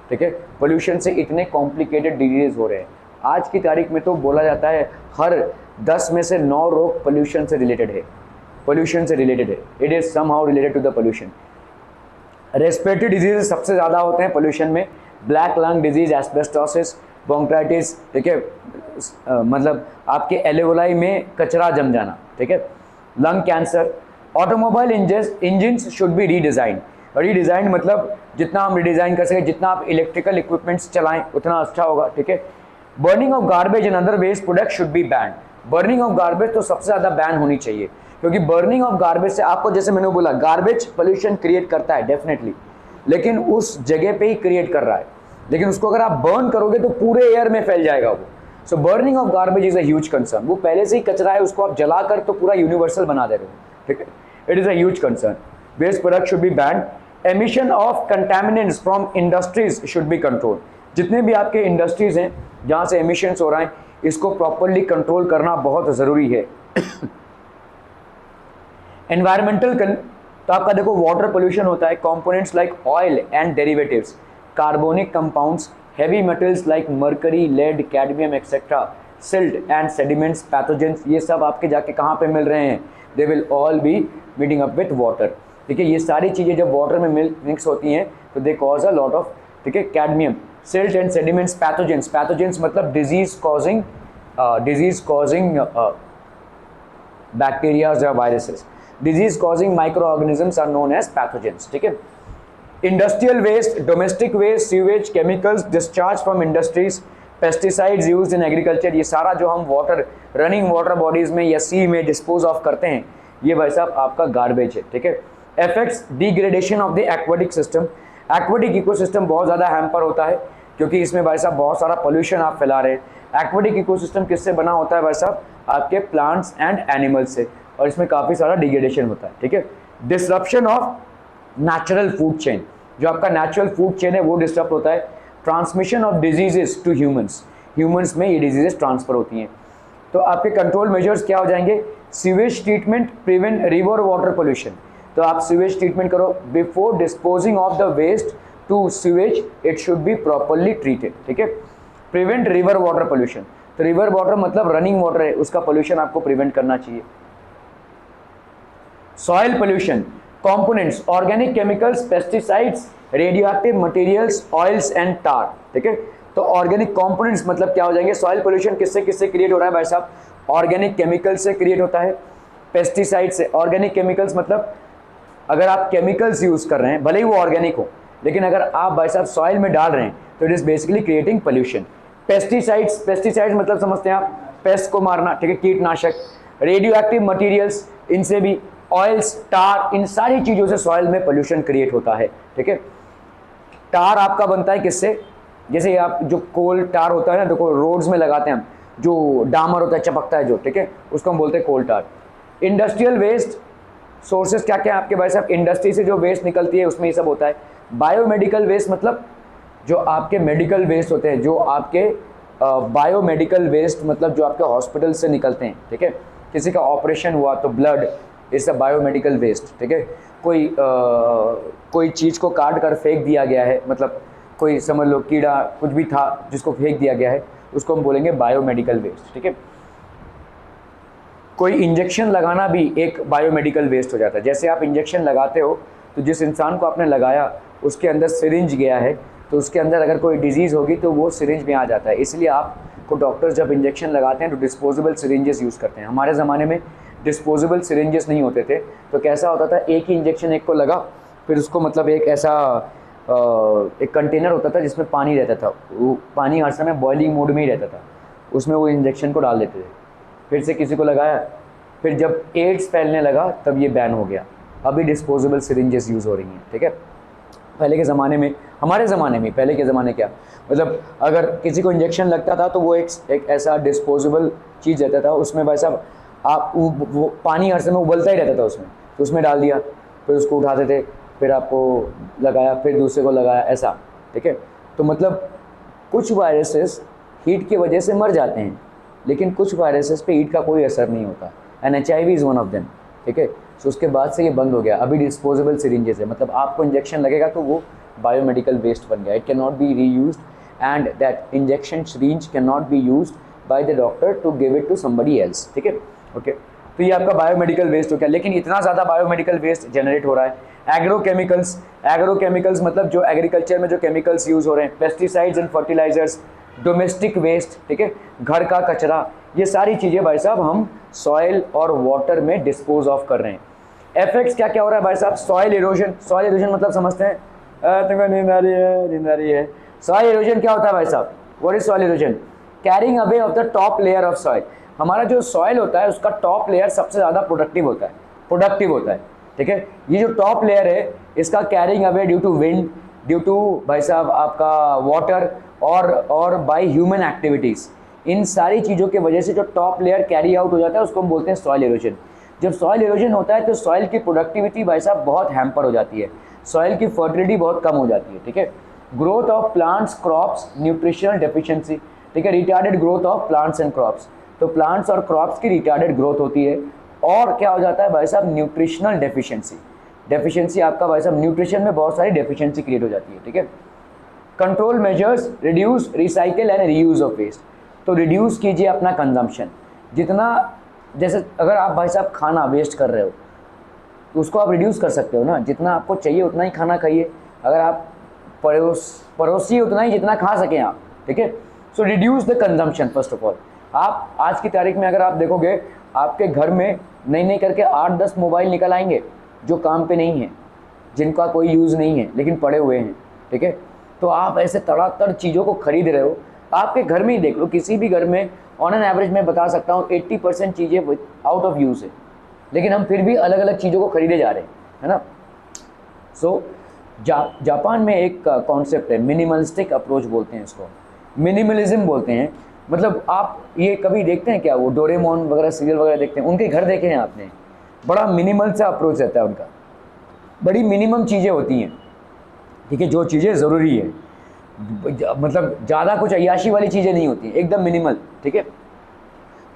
Speaker 1: ठीक है, पोल्यूशन से इतने कॉम्प्लिकेटेड डिजीज हो रहे हैं। आज की तारीख में तो बोला जाता है हर 10 में से 9 रोग पोल्यूशन से रिलेटेड है, पोल्यूशन से रिलेटेड है। It is somehow related to the pollution. Respiratory disease सबसे ज़्यादा होते हैं पोल्यूशन में, black lung disease, asbestosis, bronchitis. ठीक है, मतलब आपके एल्वेओलाई में कचरा जम जाना। ठीक है, lung cancer. Automobile engines should be redesign. Redesign मतलब जितना हम रीडिज़ाइन कर सकें, जितना आप इलेक्ट्रिकल इक्विपमेंट्स चलाएं उतना अच्छा होगा। ठीक है, burning of garbage and other waste product should be ban. Burning of garbage तो सबसे ज़्यादा बैन होनी चाहिए, क्योंकि बर्निंग ऑफ गार्बेज से आपको, जैसे मैंने बोला, गार्बेज पोल्यूशन क्रिएट करता है डेफिनेटली, लेकिन उस जगह पे ही क्रिएट कर रहा है, लेकिन उसको अगर आप बर्न करोगे तो पूरे एयर में फैल जाएगा वो। So burning of garbage is a huge concern. वो पहले से ही कचरा है, उसको आप जलाकर तो पूरा यूनिवर्सल बना दे रहे हो। ठीक है, it is a huge concern. Waste product should be ban. Emission of contaminants from industries should be control. जितने भी आपके इंडस्ट्रीज हैं जहाँ से एमिशंस हो रहे हैं, इसको प्रॉपरली कंट्रोल करना बहुत ज़रूरी है। एनवायरमेंटल तो आपका देखो वाटर पोल्यूशन होता है, components like oil and derivatives, carbonic compounds, heavy metals like mercury, lead, cadmium etcetera, silt and sediments, pathogens, ये सब आपके जाके कहाँ पे मिल रहे हैं? They will all be meeting up with water. ठीक है, ये सारी चीज़ें जब वाटर में मिक्स होती हैं तो they cause a lot of, ठीक है, cadmium, silt and sediments, pathogens. Pathogens मतलब डिजीज कॉजिंग बैक्टीरियाज या viruses. Disease causing micro organisms are known as pathogens, ठीक है। Industrial waste, domestic waste, sewage, chemicals discharge from industries, pesticides used in agriculture, ये सारा जो हम water, running water bodies में या सी में डिस्पोज ऑफ करते हैं, ये भाई साहब आपका गार्बेज है, ठीक है। Effects degradation of the aquatic system, aquatic ecosystem बहुत ज़्यादा हैम्पर होता है क्योंकि इसमें भाई साहब बहुत सारा पोल्यूशन आप फैला रहे हैं। एक्वेटिक इकोसिस्टम किससे बना होता है भाई साहब? आपके प्लांट्स एंड एनिमल्स से, और इसमें काफ़ी सारा डिग्रेडेशन होता है, ठीक है। Disruption of natural food chain, जो आपका नेचुरल फूड चेन है वो डिस्टर्ब होता है। Transmission of diseases to humans, humans में ये डिजीजेस ट्रांसफर होती हैं। तो आपके कंट्रोल मेजर्स क्या हो जाएंगे? Sewage treatment, prevent river water pollution, तो आप सीवेज ट्रीटमेंट करो। Before disposing of the waste to sewage it should be properly treated, ठीक है। प्रिवेंट रिवर वाटर पोल्यूशन, तो रिवर वाटर मतलब रनिंग वाटर है, उसका पोल्यूशन आपको प्रिवेंट करना चाहिए। Soil pollution, components, organic chemicals, pesticides, radioactive materials, oils and tar, ठीक है। तो ऑर्गेनिक कंपोनेंट्स मतलब क्या हो जाएंगे? सॉइल पोल्यूशन किससे किससे क्रिएट हो रहा है भाई साहब? ऑर्गेनिक केमिकल्स से क्रिएट होता है, पेस्टिसाइड से। ऑर्गेनिक केमिकल्स मतलब अगर आप केमिकल्स यूज कर रहे हैं, भले ही वो ऑर्गेनिक हो, लेकिन अगर आप भाई साहब सॉइल में डाल रहे हैं तो it is basically creating pollution. Pesticides, pesticides मतलब समझते हैं आप, पेस्ट को मारना, ठीक है, कीटनाशक। रेडियो एक्टिव मटीरियल्स, इनसे भी। ऑयल्स, टार, इन सारी चीज़ों से सॉइल में पोल्यूशन क्रिएट होता है, ठीक है। टार आपका बनता है किससे? जैसे आप जो कोल टार होता है ना, देखो रोड्स में लगाते हैं हम, जो डामर होता है चपकता है जो, ठीक है, उसको हम बोलते हैं कोल टार। इंडस्ट्रियल वेस्ट सोर्सेज क्या क्या है आपके भाई साहब? इंडस्ट्री से जो वेस्ट निकलती है उसमें ये सब होता है। बायोमेडिकल वेस्ट मतलब जो आपके मेडिकल वेस्ट होते हैं, जो आपके बायोमेडिकल वेस्ट मतलब जो आपके हॉस्पिटल से निकलते हैं, ठीक है। किसी का ऑपरेशन हुआ तो blood, it's a biomedical waste, ठीक है। कोई चीज़ को काट कर फेंक दिया गया है, मतलब कोई समझ लो कीड़ा कुछ भी था जिसको फेंक दिया गया है, उसको हम बोलेंगे बायोमेडिकल वेस्ट, ठीक है। कोई इंजेक्शन लगाना भी एक बायोमेडिकल वेस्ट हो जाता है। जैसे आप इंजेक्शन लगाते हो तो जिस इंसान को आपने लगाया उसके अंदर सिरिंज गया है, तो उसके अंदर अगर कोई डिजीज़ होगी तो वो सिरिंज में आ जाता है। इसलिए आपको डॉक्टर्स जब इंजेक्शन लगाते हैं तो डिस्पोजेबल सिरिंजेस यूज़ करते हैं। हमारे ज़माने में डिस्पोजेबल सिरिंजेस नहीं होते थे, तो कैसा होता था, एक ही इंजेक्शन एक को लगा, फिर उसको मतलब एक ऐसा एक कंटेनर होता था जिसमें पानी रहता था, वो पानी हर समय बॉइलिंग मोड में ही रहता था, उसमें वो इंजेक्शन को डाल देते थे। फिर से किसी को लगाया, फिर जब एड्स फैलने लगा तब ये बैन हो गया। अभी डिस्पोजेबल सिरिंजेस यूज़ हो रही हैं, ठीक है। पहले के ज़माने में, हमारे ज़माने में, पहले के ज़माने क्या मतलब, अगर किसी को इंजेक्शन लगता था तो वो एक ऐसा डिस्पोजेबल चीज़ रहता था, उसमें भाई साहब आप वो पानी हर समय उबलता ही रहता था उसमें, तो उसमें डाल दिया, फिर उसको उठाते थे, फिर आपको लगाया, फिर दूसरे को लगाया, ऐसा, ठीक है। तो मतलब कुछ वायरसेस हीट की वजह से मर जाते हैं, लेकिन कुछ वायरसेस पे हीट का कोई असर नहीं होता, and HIV is one of them, ठीक है। सो उसके बाद से ये बंद हो गया। अभी डिस्पोजेबल सिरिंजेस है, मतलब आपको इंजेक्शन लगेगा तो वो बायोमेडिकल वेस्ट बन गया। It can not be reused and that injection syringe can not be used by the doctor to give it to somebody else, ठीक है, ओके। तो ये आपका बायोमेडिकल वेस्ट हो गया, लेकिन इतना ज़्यादा बायोमेडिकल वेस्ट जनरेट हो रहा है। एग्रोकेमिकल्स, एग्रोकेमिकल्स मतलब जो एग्रीकल्चर में जो केमिकल्स यूज़ हो रहे हैं, pesticides and fertilizers, domestic waste, ठीक है, घर का कचरा, ये सारी चीज़ें भाई साहब हम सॉइल और वाटर में डिस्पोज ऑफ कर रहे हैं। इफेक्ट्स क्या क्या हो रहा है भाई साहब? सॉइल इरोजन, सॉइल इरोजन मतलब समझते हैं, तुमको नींद आ रही है। सॉइल इरोजन क्या होता है भाई साहब? What is soil erosion? Carrying away of the top layer of soil. हमारा जो सॉइल होता है उसका टॉप लेयर सबसे ज़्यादा प्रोडक्टिव होता है, ठीक है। ये जो टॉप लेयर है इसका carrying away due to wind, due to भाई साहब आपका वाटर और बाय ह्यूमन एक्टिविटीज़, इन सारी चीज़ों की वजह से जो टॉप लेयर कैरी आउट हो जाता है उसको हम बोलते हैं सॉइल इरोजन। जब सॉइल इरोजन होता है तो सॉइल की प्रोडक्टिविटी भाई साहब बहुत हैम्पर हो जाती है, सॉइल की फर्टिलिटी बहुत कम हो जाती है, ठीक है। Growth of plants, crops, nutritional deficiency, ठीक है, retarded growth of plants and crops, तो प्लांट्स और क्रॉप्स की रिटार्डेड ग्रोथ होती है। और क्या हो जाता है भाई साहब? न्यूट्रिशनल डेफिशिएंसी आपका भाई साहब न्यूट्रिशन में बहुत सारी डेफिशिएंसी क्रिएट हो जाती है, ठीक है। Control measures, reduce, recycle and reuse of waste, तो रिड्यूस कीजिए अपना कंजम्पशन, जितना, जैसे अगर आप भाई साहब खाना वेस्ट कर रहे हो तो उसको आप रिड्यूस कर सकते हो ना, जितना आपको चाहिए उतना ही खाना खाइए, अगर आप परोसिए उतना ही जितना खा सकें आप, ठीक है। So reduce the consumption first of all, आप आज की तारीख में अगर आप देखोगे, आपके घर में नई नई करके 8-10 मोबाइल निकल आएंगे जो काम पे नहीं है, जिनका कोई यूज़ नहीं है लेकिन पड़े हुए हैं, ठीक है। तो आप ऐसे तड़ातड़ चीज़ों को खरीद रहे हो। आपके घर में ही देख लो, किसी भी घर में ऑन एन एवरेज मैं बता सकता हूँ 80% चीज़ें आउट ऑफ यूज़ है, लेकिन हम फिर भी अलग अलग चीज़ों को खरीदे जा रहे हैं, है ना। सो जापान में एक कॉन्सेप्ट है, मिनिमलिस्टिक अप्रोच बोलते हैं इसको, मिनिमलिज्म बोलते हैं। मतलब आप ये कभी देखते हैं क्या, वो डोरेमोन वगैरह सीरियल वगैरह देखते हैं, उनके घर देखे हैं आपने, बड़ा मिनिमल सा अप्रोच रहता है उनका, बड़ी मिनिमम चीज़ें होती हैं, ठीक है, जो चीज़ें ज़रूरी है, मतलब ज़्यादा कुछ अय्याशी वाली चीज़ें नहीं होती, एकदम मिनिमल, ठीक है।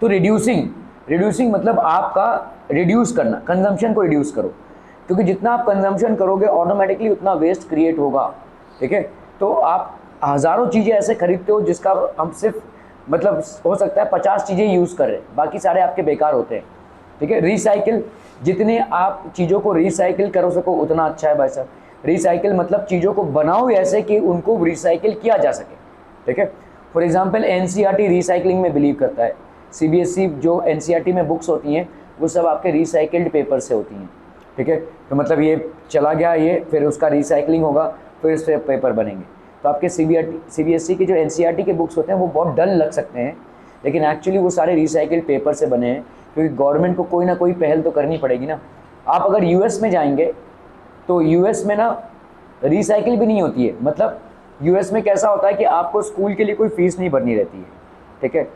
Speaker 1: तो रिड्यूसिंग मतलब आपका रिड्यूस करना, कंजम्पशन को रिड्यूस करो, क्योंकि जितना आप कंजम्पशन करोगे ऑटोमेटिकली उतना वेस्ट क्रिएट होगा, ठीक है। तो आप हज़ारों चीज़ें ऐसे खरीदते हो जिसका हम सिर्फ मतलब हो सकता है 50 चीज़ें यूज़ कर रहे हैं, बाकी सारे आपके बेकार होते हैं, ठीक है। रिसाइकिल, जितने आप चीज़ों को रिसाइकिल कर सको उतना अच्छा है भाई साहब। रिसाइकिल मतलब चीज़ों को बनाओ ऐसे कि उनको रिसाइकिल किया जा सके, ठीक है। फॉर एग्जांपल एनसीईआरटी रिसाइकलिंग में बिलीव करता है। सीबीएसई जो एनसीईआरटी में बुक्स होती हैं वो सब आपके रिसाइकिल्ड पेपर से होती हैं, ठीक है। तो मतलब ये चला गया, ये फिर उसका रिसाइकलिंग होगा, फिर इस पे पेपर बनेंगे। तो आपके सीबीएसई के जो एनसीईआरटी के बुक्स होते हैं वो बहुत डल लग सकते हैं, लेकिन एक्चुअली वो सारे रिसाइकिल्ड पेपर से बने हैं, क्योंकि गवर्नमेंट को कोई ना कोई पहल तो करनी पड़ेगी ना। आप अगर यूएस में जाएंगे तो यूएस में ना रिसाइकिल भी नहीं होती है। मतलब यूएस में कैसा होता है कि आपको स्कूल के लिए कोई फ़ीस नहीं भरनी रहती है, ठीक है।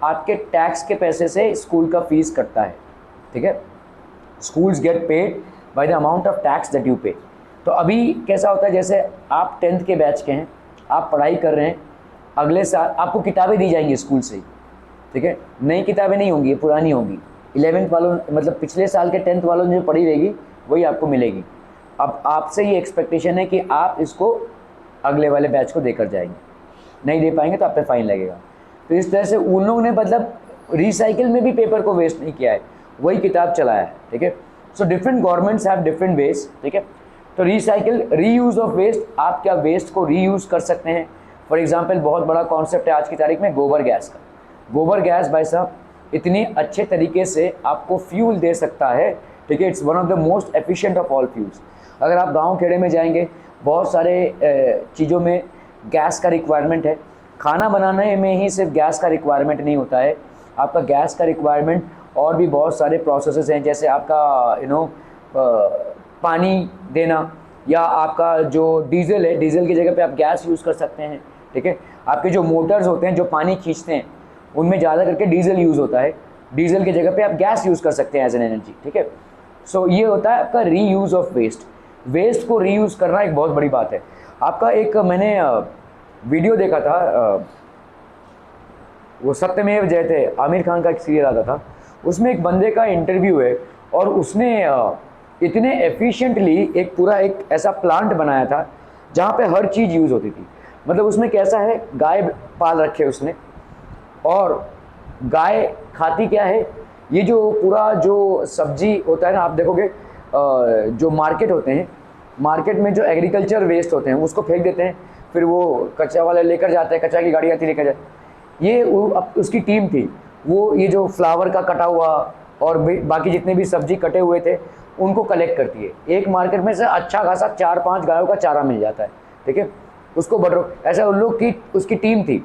Speaker 1: आपके टैक्स के पैसे से स्कूल का फ़ीस कटता है, ठीक है। Schools get paid by the amount of tax that you पे। तो अभी कैसा होता है, जैसे आप 10th के बैच के हैं, आप पढ़ाई कर रहे हैं, अगले साल आपको किताबें दी जाएंगी स्कूल से ही, ठीक है। नई किताबें नहीं होंगी, पुरानी होंगी। 11th वालों मतलब पिछले साल के 10th वालों ने जो पढ़ी रहेगी वही आपको मिलेगी। अब आपसे ये एक्सपेक्टेशन है कि आप इसको अगले वाले बैच को देकर जाएंगे, नहीं दे पाएंगे तो आप पे फाइन लगेगा। तो इस तरह से उन लोगों ने मतलब रिसाइकिल में भी पेपर को वेस्ट नहीं किया है, वही किताब चलाया है, ठीक है। So different governments have different ways, ठीक है। तो रिसाइकिल, रीयूज़ ऑफ वेस्ट, आप क्या वेस्ट को रीयूज़ कर सकते हैं। फॉर एग्जांपल बहुत बड़ा कॉन्सेप्ट है आज की तारीख में गोबर गैस का। गोबर गैस भाई साहब इतनी अच्छे तरीके से आपको फ्यूल दे सकता है, ठीक है। It's one of the most efficient of all fuels. अगर आप गांव खेड़े में जाएंगे, बहुत सारे चीज़ों में गैस का रिक्वायरमेंट है। खाना बनाने में ही सिर्फ गैस का रिक्वायरमेंट नहीं होता है, आपका गैस का रिक्वायरमेंट और भी बहुत सारे प्रोसेसेस हैं, जैसे आपका पानी देना, या आपका जो डीजल है, डीजल की जगह पे आप गैस यूज़ कर सकते हैं, ठीक है। आपके जो मोटर्स होते हैं जो पानी खींचते हैं उनमें ज़्यादा करके डीजल यूज़ होता है, डीजल की जगह पे आप गैस यूज़ कर सकते हैं एज एन एनर्जी, ठीक है। सो ये होता है आपका रीयूज़ ऑफ वेस्ट। वेस्ट को रीयूज़ करना एक बहुत बड़ी बात है। आपका एक मैंने वीडियो देखा था, वो सत्यमेव जयते, आमिर खान का एक सीरियल आता था, उसमें एक बंदे का इंटरव्यू है और उसने इतने एफिशिएंटली एक पूरा एक ऐसा प्लांट बनाया था जहाँ पे हर चीज़ यूज़ होती थी। मतलब उसमें कैसा है, गाय पाल रखे उसने, और गाय खाती क्या है, ये जो पूरा जो सब्जी होता है ना, आप देखोगे जो मार्केट होते हैं, मार्केट में जो एग्रीकल्चर वेस्ट होते हैं उसको फेंक देते हैं, फिर वो कचरा वाले लेकर जाते हैं, कचरा की गाड़ी आती लेकर जाते। ये उसकी टीम थी, वो ये जो फ्लावर का कटा हुआ और बाकी जितने भी सब्जी कटे हुए थे उनको कलेक्ट करती है। एक मार्केट में से अच्छा खासा 4-5 गायों का चारा मिल जाता है, ठीक है। उसको बटरो, ऐसा उन लोग की उसकी टीम थी,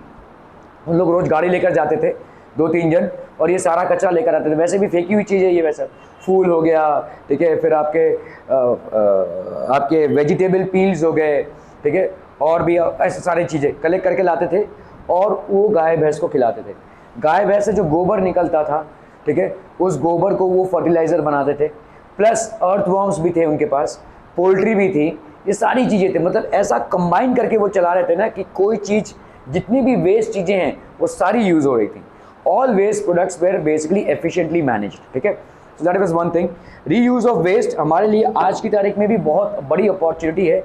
Speaker 1: उन लोग रोज़ गाड़ी लेकर जाते थे 2-3 जन, और ये सारा कचरा लेकर आते थे। वैसे भी फेंकी हुई चीज़ है ये, वैसा फूल हो गया, ठीक है, फिर आपके वेजिटेबल पील्स हो गए, ठीक है, और भी ऐसे सारी चीज़ें कलेक्ट करके लाते थे और वो गाय भैंस को खिलाते थे। गाय भैंस से जो गोबर निकलता था, ठीक है, उस गोबर को वो फर्टिलाइज़र बनाते थे, प्लस अर्थवॉर्म्स भी थे उनके पास, पोल्ट्री भी थी, ये सारी चीज़ें थे। मतलब ऐसा कंबाइन करके वो चला रहे थे ना कि कोई चीज़, जितनी भी वेस्ट चीज़ें हैं वो सारी यूज़ हो रही थी। All waste products were basically efficiently managed, ठीक है। So that was one thing. Reuse of waste हमारे लिए आज की तारीख में भी बहुत बड़ी अपॉर्चुनिटी है।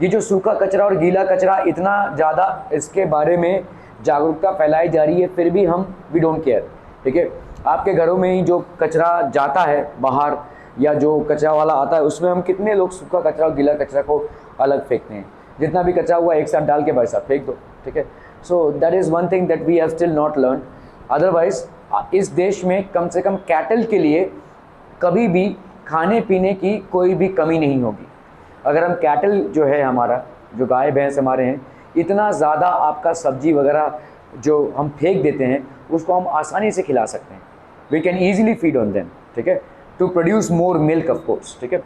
Speaker 1: ये जो सूखा कचरा और गीला कचरा, इतना ज़्यादा इसके बारे में जागरूकता फैलाई जा रही है, फिर भी हम वी डोंट केयर, ठीक है। आपके घरों में ही जो कचरा जाता है बाहर, या जो कचरा वाला आता है, उसमें हम कितने लोग सूखा कचरा और गीला कचरा को अलग फेंकते हैं। जितना भी कचरा हुआ एक साथ डाल के भाई साहब फेंक दो, ठीक है। So that is one thing that we have still not learn. Otherwise इस देश में कम से कम कैटल के लिए कभी भी खाने पीने की कोई भी कमी नहीं होगी। अगर हम कैटल जो है हमारा, जो गाय भैंस हमारे हैं, इतना ज़्यादा आपका सब्जी वगैरह जो हम फेंक देते हैं उसको हम आसानी से खिला सकते हैं। We can easily feed on them, ठीक है, to produce more milk of course, ठीक है।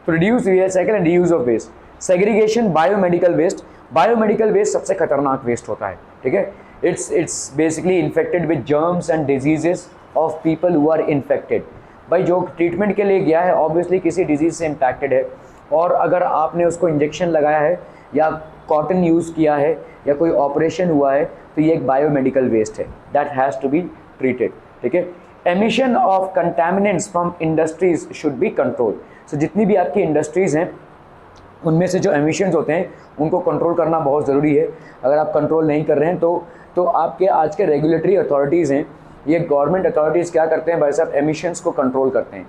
Speaker 1: Produce recycle and reuse of waste, segregation, biomedical waste. Biomedical waste सबसे खतरनाक वेस्ट होता है, ठीक है। It's basically infected with germs and diseases of people who are infected. भाई जो ट्रीटमेंट के लिए गया है ऑब्वियसली किसी डिजीज़ से इम्पैक्टेड है, और अगर आपने उसको इंजेक्शन लगाया है या कॉटन यूज़ किया है या कोई ऑपरेशन हुआ है तो ये एक बायोमेडिकल वेस्ट है, that has to be treated, ठीक है। Emission of contaminants from industries should be control. So जितनी भी आपकी इंडस्ट्रीज़ हैं उनमें से जो एमिशंस होते हैं उनको कंट्रोल करना बहुत ज़रूरी है। अगर आप कंट्रोल नहीं कर रहे हैं तो आपके आज के रेगुलेटरी अथॉरिटीज़ हैं, ये गवर्नमेंट अथॉरिटीज़ क्या करते हैं भाई साहब, एमिशंस को कंट्रोल करते हैं।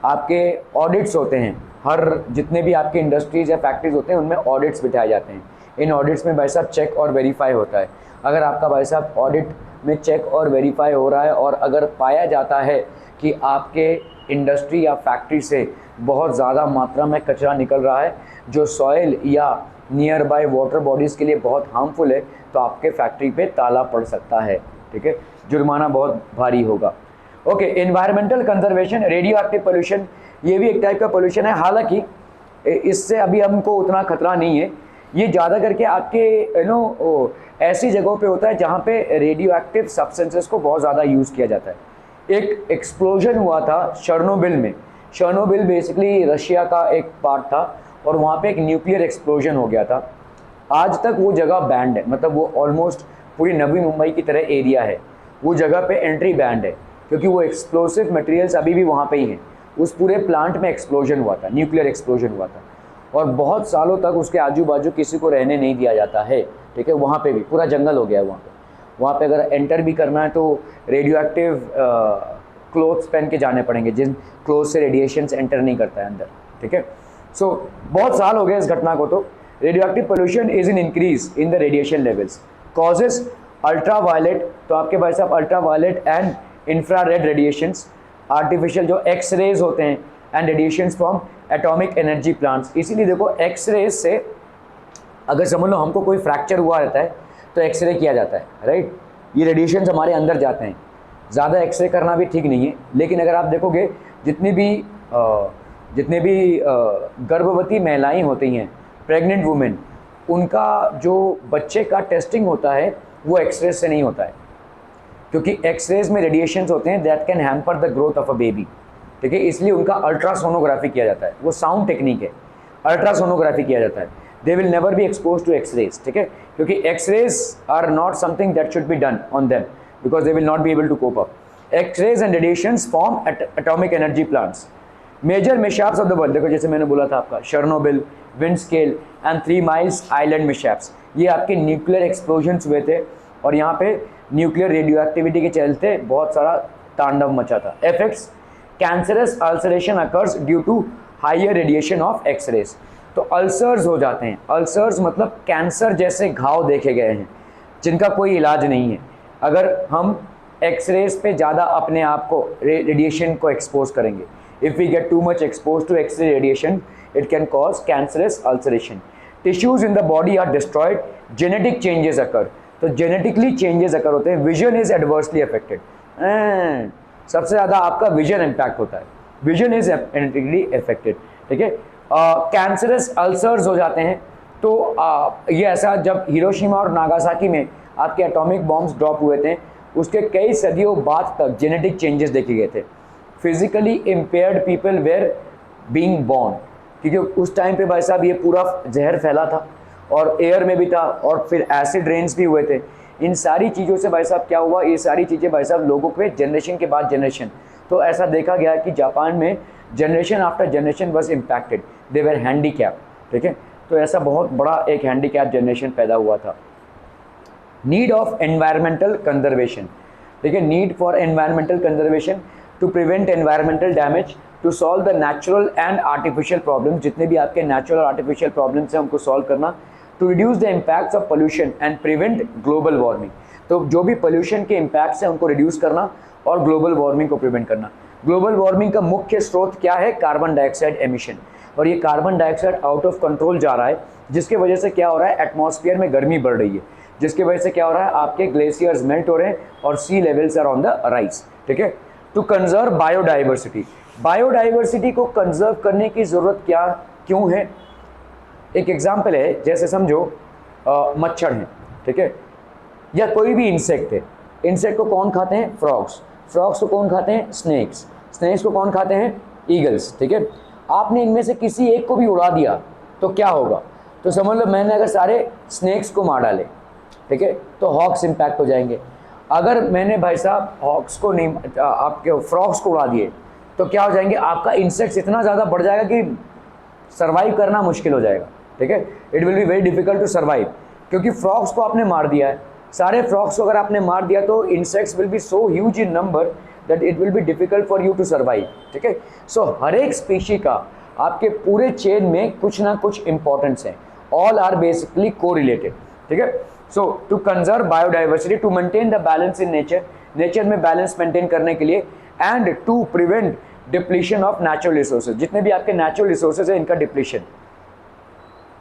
Speaker 1: आपके ऑडिट्स होते हैं, हर जितने भी आपके इंडस्ट्रीज़ या फैक्ट्रीज होते हैं उनमें ऑडिट्स बिठाए जाते हैं। इन ऑडिट्स में भाई साहब चेक और वेरीफाई होता है। अगर आपका भाई साहब ऑडिट में चेक और वेरीफाई हो रहा है और अगर पाया जाता है कि आपके इंडस्ट्री या फैक्ट्री से बहुत ज़्यादा मात्रा में कचरा निकल रहा है जो सॉइल या नियर बाय वाटर बॉडीज़ के लिए बहुत हार्मफुल है, तो आपके फैक्ट्री पे ताला पड़ सकता है, ठीक है, जुर्माना बहुत भारी होगा। Okay, environmental conservation, radio active pollution, ये भी एक टाइप का पोल्यूशन है। हालांकि इससे अभी हमको उतना खतरा नहीं है। ये ज़्यादा करके आपके ऐसी जगहों पे होता है जहाँ पे रेडियो एक्टिव सब्सटेंसेस को बहुत ज़्यादा यूज़ किया जाता है। एक एक्सप्लोजन हुआ था शर्नोबिल में। शर्नोबिल बेसिकली रशिया का एक पार्ट था और वहाँ पे एक न्यूक्लियर एक्सप्लोजन हो गया था। आज तक वो जगह बैंड है, मतलब वो ऑलमोस्ट पूरी नवी मुंबई की तरह एरिया है, वो जगह पे एंट्री बैंड है क्योंकि वो एक्सप्लोसिव मटेरियल्स अभी भी वहाँ पे ही हैं। उस पूरे प्लांट में एक्सप्लोजन हुआ था, न्यूक्लियर एक्सप्लोजन हुआ था, और बहुत सालों तक उसके आजू बाजू किसी को रहने नहीं दिया जाता है, ठीक है। वहाँ पे भी पूरा जंगल हो गया है वहाँ पे अगर एंटर भी करना है तो रेडियो एक्टिव क्लोथ्स पहन के जाने पड़ेंगे, जिन क्लोथ से रेडिएशंस एंटर नहीं करता है अंदर, ठीक है। सो बहुत साल हो गए इस घटना को। तो radio active pollution is in increase in the radiation levels, causes ultra violet. तो आपके भाई साहब ultra violet and infrared radiations, artificial जो एक्स रेज होते हैं, and radiations from atomic energy plants. इसीलिए देखो एक्स रेज से अगर समझ लो हमको कोई फ्रैक्चर हुआ रहता है तो एक्सरे किया जाता है, राइट। ये रेडिएशंस हमारे अंदर जाते हैं, ज़्यादा एक्सरे करना भी ठीक नहीं है। लेकिन अगर आप देखोगे जितनी भी गर्भवती महिलाएं होती हैं, प्रेग्नेंट वुमेन, उनका जो बच्चे का टेस्टिंग होता है वो एक्सरे से नहीं होता है, क्योंकि एक्सरेज में रेडिएशंस होते हैं that can hamper the growth of a baby, ठीक है। इसलिए उनका अल्ट्रासोनोग्राफी किया जाता है, वो साउंड टेक्निक है, अल्ट्रासोनोग्राफी किया जाता है। They will never be expose to X rays, ठीक है, क्योंकि X rays are not something that should be done on them because they will not be able to cope up. X rays and radiations form atomic energy plants. Major mishaps of the world, देखो जैसे मैंने बोला था आपका Chernobyl, Windscale and 3 miles island mishaps, ये आपके nuclear explosions हुए थे और यहाँ पे न्यूक्लियर रेडियो एक्टिविटी के चलते बहुत सारा तांडव मचा था। Effects, cancerous ulceration occurs due to higher radiation of X rays. तो अल्सर्स हो जाते हैं, अल्सर्स मतलब कैंसर जैसे घाव देखे गए हैं जिनका कोई इलाज नहीं है अगर हम एक्सरेज पे ज़्यादा अपने आप को रेडिएशन को एक्सपोज करेंगे। If we get too much exposed to X-ray radiation, it can cause cancerous ulceration. Tissues in the body are destroyed. Genetic changes occur. तो genetically changes occur होते हैं. Vision is adversely affected. सबसे ज़्यादा आपका vision impact होता है. Vision is genetically affected. ठीक है. Cancerous ulcers हो जाते हैं. तो ये ऐसा जब हिरोशिमा और नागासाकी में आपके एटॉमिक बॉम्ब्स ड्रॉप हुए थे उसके कई सदियों बाद तक जेनेटिक चेंजेस देखे गए थे। Physically impaired people were being born, क्योंकि उस टाइम पे भाई साहब ये पूरा जहर फैला था और एयर में भी था और फिर एसिड रेन्स भी हुए थे। इन सारी चीज़ों से भाई साहब क्या हुआ, ये सारी चीज़ें भाई साहब लोगों के जनरेशन के बाद जनरेशन, तो ऐसा देखा गया कि जापान में generation after generation was impacted, they were handicap, ठीक है। तो ऐसा बहुत बड़ा एक हैंडीकैप जनरेशन पैदा हुआ था। नीड ऑफ एनवायरमेंटल कंजर्वेशन, ठीक है, need for environmental conservation to prevent environmental damage, to solve the natural and artificial problem, जितने भी आपके नेचुरल और आर्टिफिशियल प्रॉब्लम्स हैं उनको सॉल्व करना, to reduce the impacts of pollution and prevent global warming. तो जो भी पोल्यूशन के इम्पैक्ट्स हैं उनको रिड्यूस करना और ग्लोबल वार्मिंग को प्रिवेंट करना। ग्लोबल वार्मिंग का मुख्य स्रोत क्या है? Carbon dioxide emission. और ये carbon dioxide out of control जा रहा है, जिसके वजह से क्या हो रहा है? एटमॉस्फेयर में गर्मी बढ़ रही है, जिसकी वजह से क्या हो रहा है? आपके ग्लेशियर्स मेल्ट हो रहे हैं और sea levels are on the rise. ठीक है। टू कंजर्व बायोडाइवर्सिटी, बायोडाइवर्सिटी को कंजर्व करने की जरूरत क्या क्यों है? एक एग्जाम्पल है, जैसे समझो मच्छर है, ठीक है, या कोई भी इंसेक्ट है। इंसेक्ट को कौन खाते हैं? फ्रॉग्स। फ्रॉग्स को कौन खाते हैं? स्नेक्स। स्नेक्स को कौन खाते हैं? ईगल्स। ठीक है। आपने इनमें से किसी एक को भी उड़ा दिया तो क्या होगा? तो समझ लो मैंने अगर सारे स्नेक्स को मार डाले, ठीक है, तो हॉक्स इम्पैक्ट हो जाएंगे। अगर मैंने भाई साहब हॉक्स को नहीं, आपके फ्रॉग्स को उड़ा दिए तो क्या हो जाएंगे? आपका इंसेक्ट्स इतना ज़्यादा बढ़ जाएगा कि सर्वाइव करना मुश्किल हो जाएगा। ठीक है। It will be very difficult to survive, क्योंकि फ्रॉग्स को आपने मार दिया है। सारे फ्रॉग्स को अगर आपने मार दिया तो insects will be so huge in number that it will be difficult for you to survive. ठीक है। सो हर एक स्पीशी का आपके पूरे चेन में कुछ ना कुछ इंपॉर्टेंस है। All are basically correlated. ठीक है। So to conserve biodiversity, to maintain the balance in nature, nature में बैलेंस मेंटेन करने के लिए, and to prevent depletion of natural resources, जितने भी आपके नेचुरल रिसोर्सेज है इनका depletion.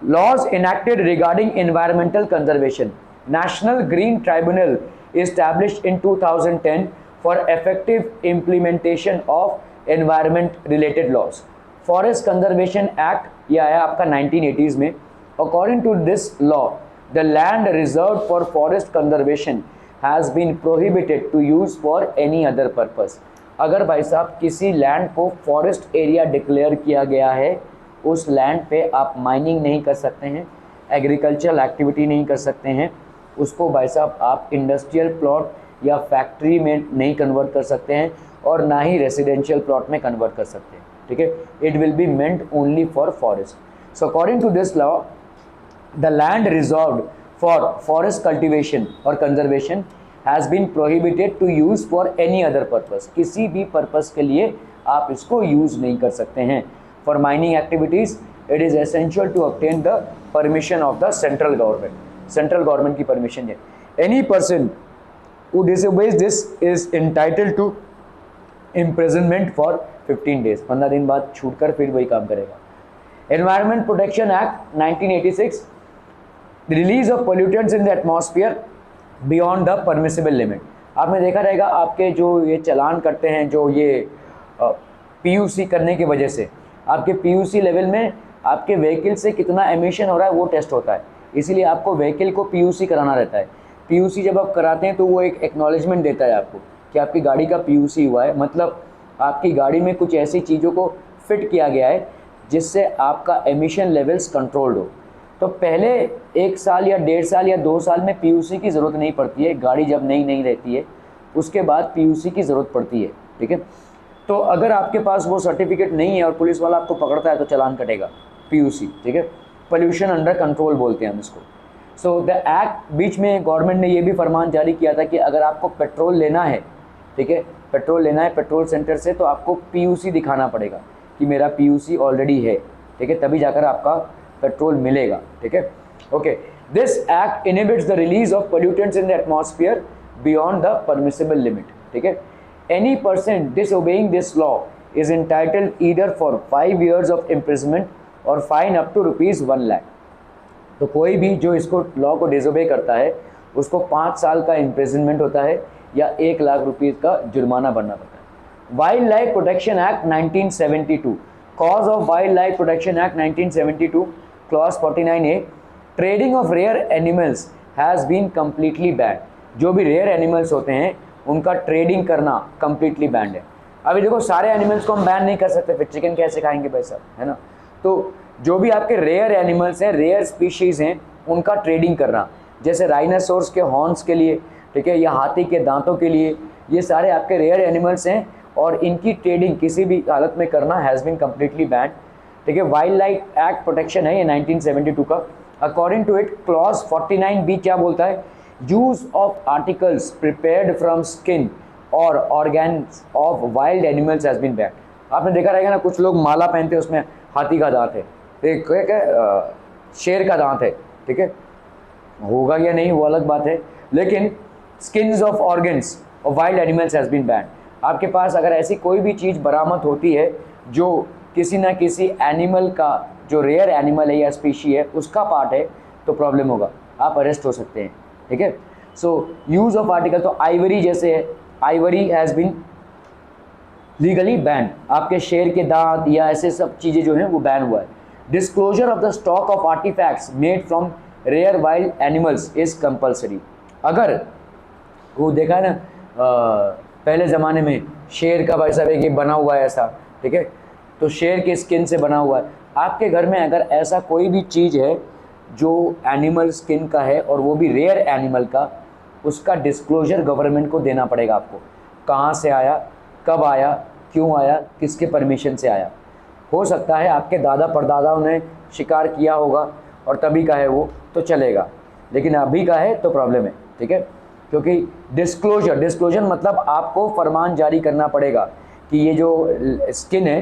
Speaker 1: Laws enacted regarding environmental conservation, national green tribunal established in 2010 for effective implementation of environment related laws. Forest Conservation Act ये आया आपका 1980s में। According to this law, the land reserved for forest conservation has been prohibited to use for any other purpose. अगर भाई साहब किसी land को forest area declare किया गया है, उस लैंड पे आप माइनिंग नहीं कर सकते हैं, एग्रीकल्चरल एक्टिविटी नहीं कर सकते हैं, उसको भाई साहब आप इंडस्ट्रियल प्लॉट या फैक्ट्री में नहीं कन्वर्ट कर सकते हैं, और ना ही रेसिडेंशियल प्लॉट में कन्वर्ट कर सकते हैं। ठीक है। It will be meant only for forest. So according to this law, the land reserved for forest cultivation और conservation has been prohibited to use for any other purpose, किसी भी purpose के लिए आप इसको यूज़ नहीं कर सकते हैं। For mining activities it is essential to obtain the permission of the central government, central government की परमिशन है। Any person who disobeys this is entitled to imprisonment for 15 days, 15 दिन बाद छूटकर फिर वही काम करेगा। Environment Protection Act 1986, the release of pollutants in the atmosphere beyond the permissible limit। आपने देखा रहेगा आपके जो ये चालान करते हैं, जो ये PUC करने की वजह से आपके PUC लेवल में आपके व्हीकल से कितना एमिशन हो रहा है वो टेस्ट होता है, इसीलिए आपको व्हीकल को PUC कराना रहता है। PUC जब आप कराते हैं तो वो एक एक्नॉलेजमेंट देता है आपको कि आपकी गाड़ी का PUC हुआ है, मतलब आपकी गाड़ी में कुछ ऐसी चीज़ों को फिट किया गया है जिससे आपका एमिशन लेवल्स कंट्रोल्ड हो। तो पहले 1 साल या 1.5 साल या 2 साल में PUC की ज़रूरत नहीं पड़ती है, गाड़ी जब नई नहीं रहती है उसके बाद PUC की ज़रूरत पड़ती है। ठीक है। तो अगर आपके पास वो सर्टिफिकेट नहीं है और पुलिस वाला आपको पकड़ता है तो चालान कटेगा PUC। ठीक है। पोल्यूशन अंडर कंट्रोल बोलते हैं हम इसको। सो द एक्ट, बीच में गवर्नमेंट ने ये भी फरमान जारी किया था कि अगर आपको पेट्रोल लेना है, ठीक है, पेट्रोल लेना है पेट्रोल सेंटर से, तो आपको PUC दिखाना पड़ेगा कि मेरा PUC ऑलरेडी है। ठीक है। तभी जाकर आपका पेट्रोल मिलेगा। ठीक है। Okay. This act inhibits the release of pollutants in the atmosphere beyond the permissible limit. ठीक है। Any person disobeying this law is entitled either for 5 years of imprisonment और फाइन अप टू ₹1 लाख। तो कोई भी जो इसको लॉ को disobey करता है उसको 5 साल का इम्प्रिजनमेंट होता है या 1 लाख रुपये का जुर्माना भरना पड़ता है। Wild life protection act 1972, cause of wild life protection act 1972, clause 49A, trading of rare animals has been completely banned. जो भी रेयर एनिमल्स होते हैं उनका ट्रेडिंग करना कम्प्लीटली बैंड है। अभी देखो सारे एनिमल्स को हम बैन नहीं कर सकते, फिर चिकन कैसे खाएंगे भाई साहब, है ना। तो जो भी आपके रेयर एनिमल्स हैं, रेयर स्पीशीज़ हैं, उनका ट्रेडिंग करना, जैसे राइनासोर्स के हॉर्न्स के लिए, ठीक है, या हाथी के दांतों के लिए, ये सारे आपके रेयर एनिमल्स हैं और इनकी ट्रेडिंग किसी भी हालत में करना हैज़ बीन कम्प्लीटली बैंड। ठीक है। वाइल्ड लाइफ एक्ट प्रोटेक्शन है ये 1972 का। According to it clause 49B क्या बोलता है? Use of articles prepared from skin और organs of wild animals has been banned. आपने देखा रहेगा ना, कुछ लोग माला पहनते हैं उसमें हाथी का दांत है, शेर का दांत है। ठीक है। होगा या नहीं वो अलग बात है, लेकिन skins of organs of wild animals has been ban. आपके पास अगर ऐसी कोई भी चीज़ बरामद होती है जो किसी ना किसी एनिमल का, जो रेयर एनिमल है या स्पीशी है, उसका पार्ट है, तो प्रॉब्लम होगा, आप अरेस्ट हो सकते हैं। ठीक है, सो यूज़ ऑफ आर्टिकल, तो आइवरी जैसे है, ivory has been legally ban, आपके शेर के दांत या ऐसे सब चीज़ें जो हैं वो बैन हुआ है। Disclosure of the stock of artifacts made from rare wild animals is compulsory. अगर वो देखा है ना, पहले ज़माने में शेर का भाई साहब एक बना हुआ है ऐसा, ठीक है, तो शेर के स्किन से बना हुआ है। आपके घर में अगर ऐसा कोई भी चीज़ है जो एनिमल स्किन का है और वो भी रेयर एनिमल का, उसका डिस्क्लोजर गवर्नमेंट को देना पड़ेगा आपको। कहाँ से आया, कब आया, क्यों आया, किसके परमिशन से आया। हो सकता है आपके दादा परदादाओं ने शिकार किया होगा और तभी का है वो, तो चलेगा, लेकिन अभी का है तो प्रॉब्लम है। ठीक है, क्योंकि डिस्क्लोजर मतलब आपको फरमान जारी करना पड़ेगा कि ये जो स्किन है,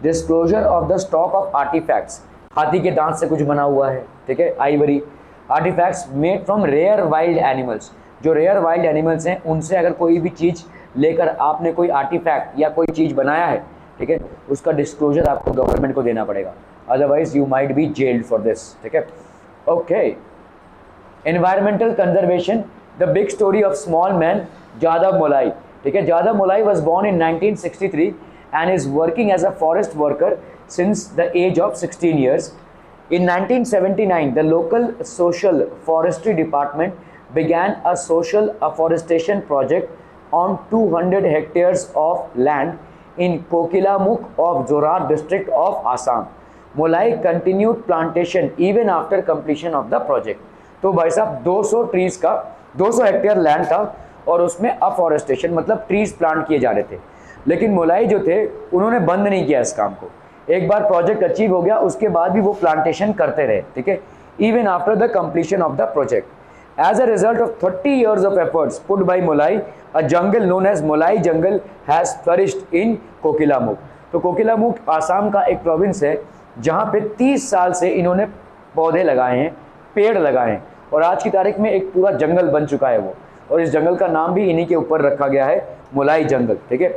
Speaker 1: disclosure of the stock of artifacts, हाथी के दांत से कुछ बना हुआ है, ठीक है, ivory, artifacts made from rare wild animals, जो रेयर वाइल्ड एनिमल्स हैं उनसे अगर कोई भी चीज़ लेकर आपने कोई आर्टिफैक्ट या कोई चीज़ बनाया है, ठीक है, उसका डिस्क्लोजर आपको गवर्नमेंट को देना पड़ेगा, otherwise you might be jailed for this. ठीक है, okay. Environmental conservation, the big story of small man Jadav Molai. ठीक है, Jadav Molai was born in 1963 and is working as a forest worker since the age of 16 years. In 1979, the local social forestry department began a social afforestation project on 200 hectares of land in Kokilamukh of Zorat district of Assam. Molai continued plantation even after completion of the project. तो भाई साहब 200 trees का 200 hectare land था और उसमें afforestation मतलब trees plant किए जा रहे थे, लेकिन मोलाई जो थे उन्होंने बंद नहीं किया इस काम को। एक बार प्रोजेक्ट अचीव हो गया उसके बाद भी वो प्लांटेशन करते रहे। ठीक है, even after the completion of the project. As a result of 30 years of efforts put by Molai, a jungle known as Molai jungle has flourished in Kokilamukh. तो कोकिलामुख आसाम का एक प्रोविंस है जहाँ पे 30 साल से इन्होंने पौधे लगाए हैं, पेड़ लगाए हैं, और आज की तारीख में एक पूरा जंगल बन चुका है वो, और इस जंगल का नाम भी इन्हीं के ऊपर रखा गया है, मोलाई जंगल। ठीक है,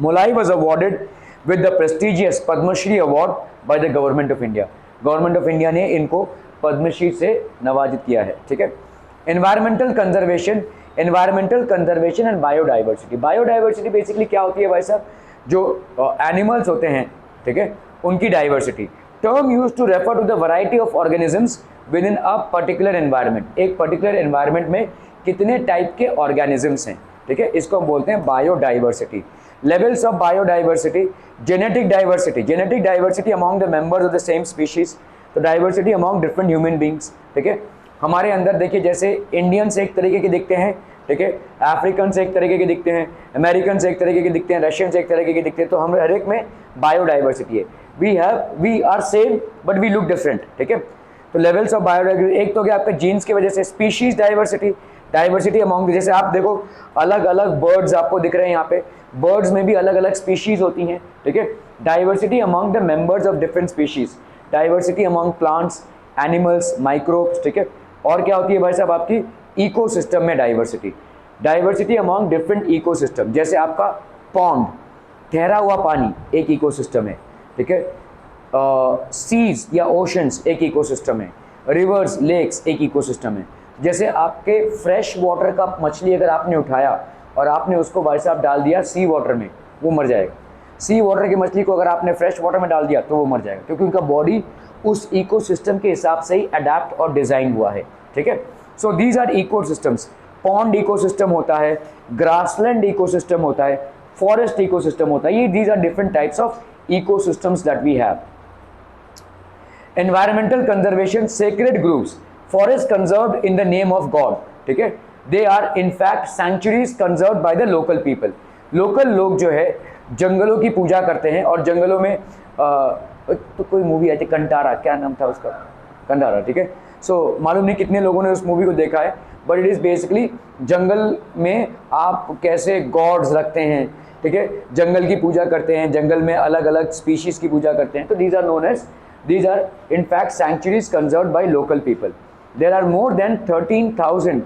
Speaker 1: Molai was awarded with the prestigious Padmashri award by the government of India. Government of India ने इनको पद्मश्री से नवाजित किया है। ठीक है, environmental conservation and biodiversity. Biodiversity basically क्या होती है भाई साहब, जो एनिमल्स होते हैं, ठीक है, उनकी diversity. Term use to refer to the variety of organisms within a particular environment. एक पर्टिकुलर एनवायरनमेंट में कितने टाइप के ऑर्गेनिजम्स हैं, ठीक है, इसको हम बोलते हैं biodiversity. Levels of biodiversity, genetic diversity among the members of the same species, तो diversity among different human beings. ठीक है, हमारे अंदर देखिए जैसे इंडियंस एक तरीके के दिखते हैं, ठीक है, अफ्रीकन से एक तरीके के दिखते हैं, अमेरिकन से एक तरीके के दिखते हैं, रशियन से एक तरीके के दिखते हैं, तो हम हर एक में बायोडाइवर्सिटी है। We are same but we look different. ठीक है, तो लेवल्स ऑफ बायोडाइवर्सिटी, एक तो क्या आपका जीन्स की वजह से स्पीशीज डाइवर्सिटी अमॉन्ग, जैसे आप देखो अलग अलग बर्ड्स आपको दिख रहे हैं यहाँ पे, बर्ड्स में भी अलग अलग स्पीशीज होती हैं। ठीक है, diversity among the members of different species, diversity among plants, animals, microbes. ठीक है, और क्या होती है भाई साहब आपकी इकोसिस्टम में डाइवर्सिटी अमॉन्ग डिफरेंट इकोसिस्टम, जैसे आपका पॉन्ड, ठहरा हुआ पानी एक इकोसिस्टम है। ठीक है, सीज या ओशंस एक इकोसिस्टम है, रिवर्स, लेक्स एक इकोसिस्टम है। जैसे आपके फ्रेश वाटर का मछली अगर आपने उठाया और आपने उसको भाई साहब डाल दिया सी वाटर में, वो मर जाएगा। सी वाटर की मछली को अगर आपने फ्रेश वाटर में डाल दिया तो वो मर जाएगा, क्योंकि उनका बॉडी उस इकोसिस्टम के हिसाब से ही अडेप्ट और डिज़ाइन हुआ है। ठीक है, so these are ecosystems. Pond ecosystem होता है, ग्रासलैंड इकोसिस्टम होता है, फॉरेस्ट इकोसिस्टम होता है, ये these are different types of ecosystems that we have. Environmental conservation, sacred groves, forest conserved in the name of god. ठीक है, they are in fact sanctuaries conserved by the local people. Local लोग जो है जंगलों की पूजा करते हैं, और जंगलों में तो कोई मूवी आई थी कंटारा, क्या नाम था उसका, कंटारा। ठीक है, सो मालूम नहीं कितने लोगों ने उस मूवी को देखा है, बट इट इज़ बेसिकली जंगल में आप कैसे गॉड्स रखते हैं, ठीक है, जंगल की पूजा करते हैं, जंगल में अलग अलग स्पीशीज़ की पूजा करते हैं, तो these are known as, these are in fact sanctuaries conserved by local people. There are more than 13,000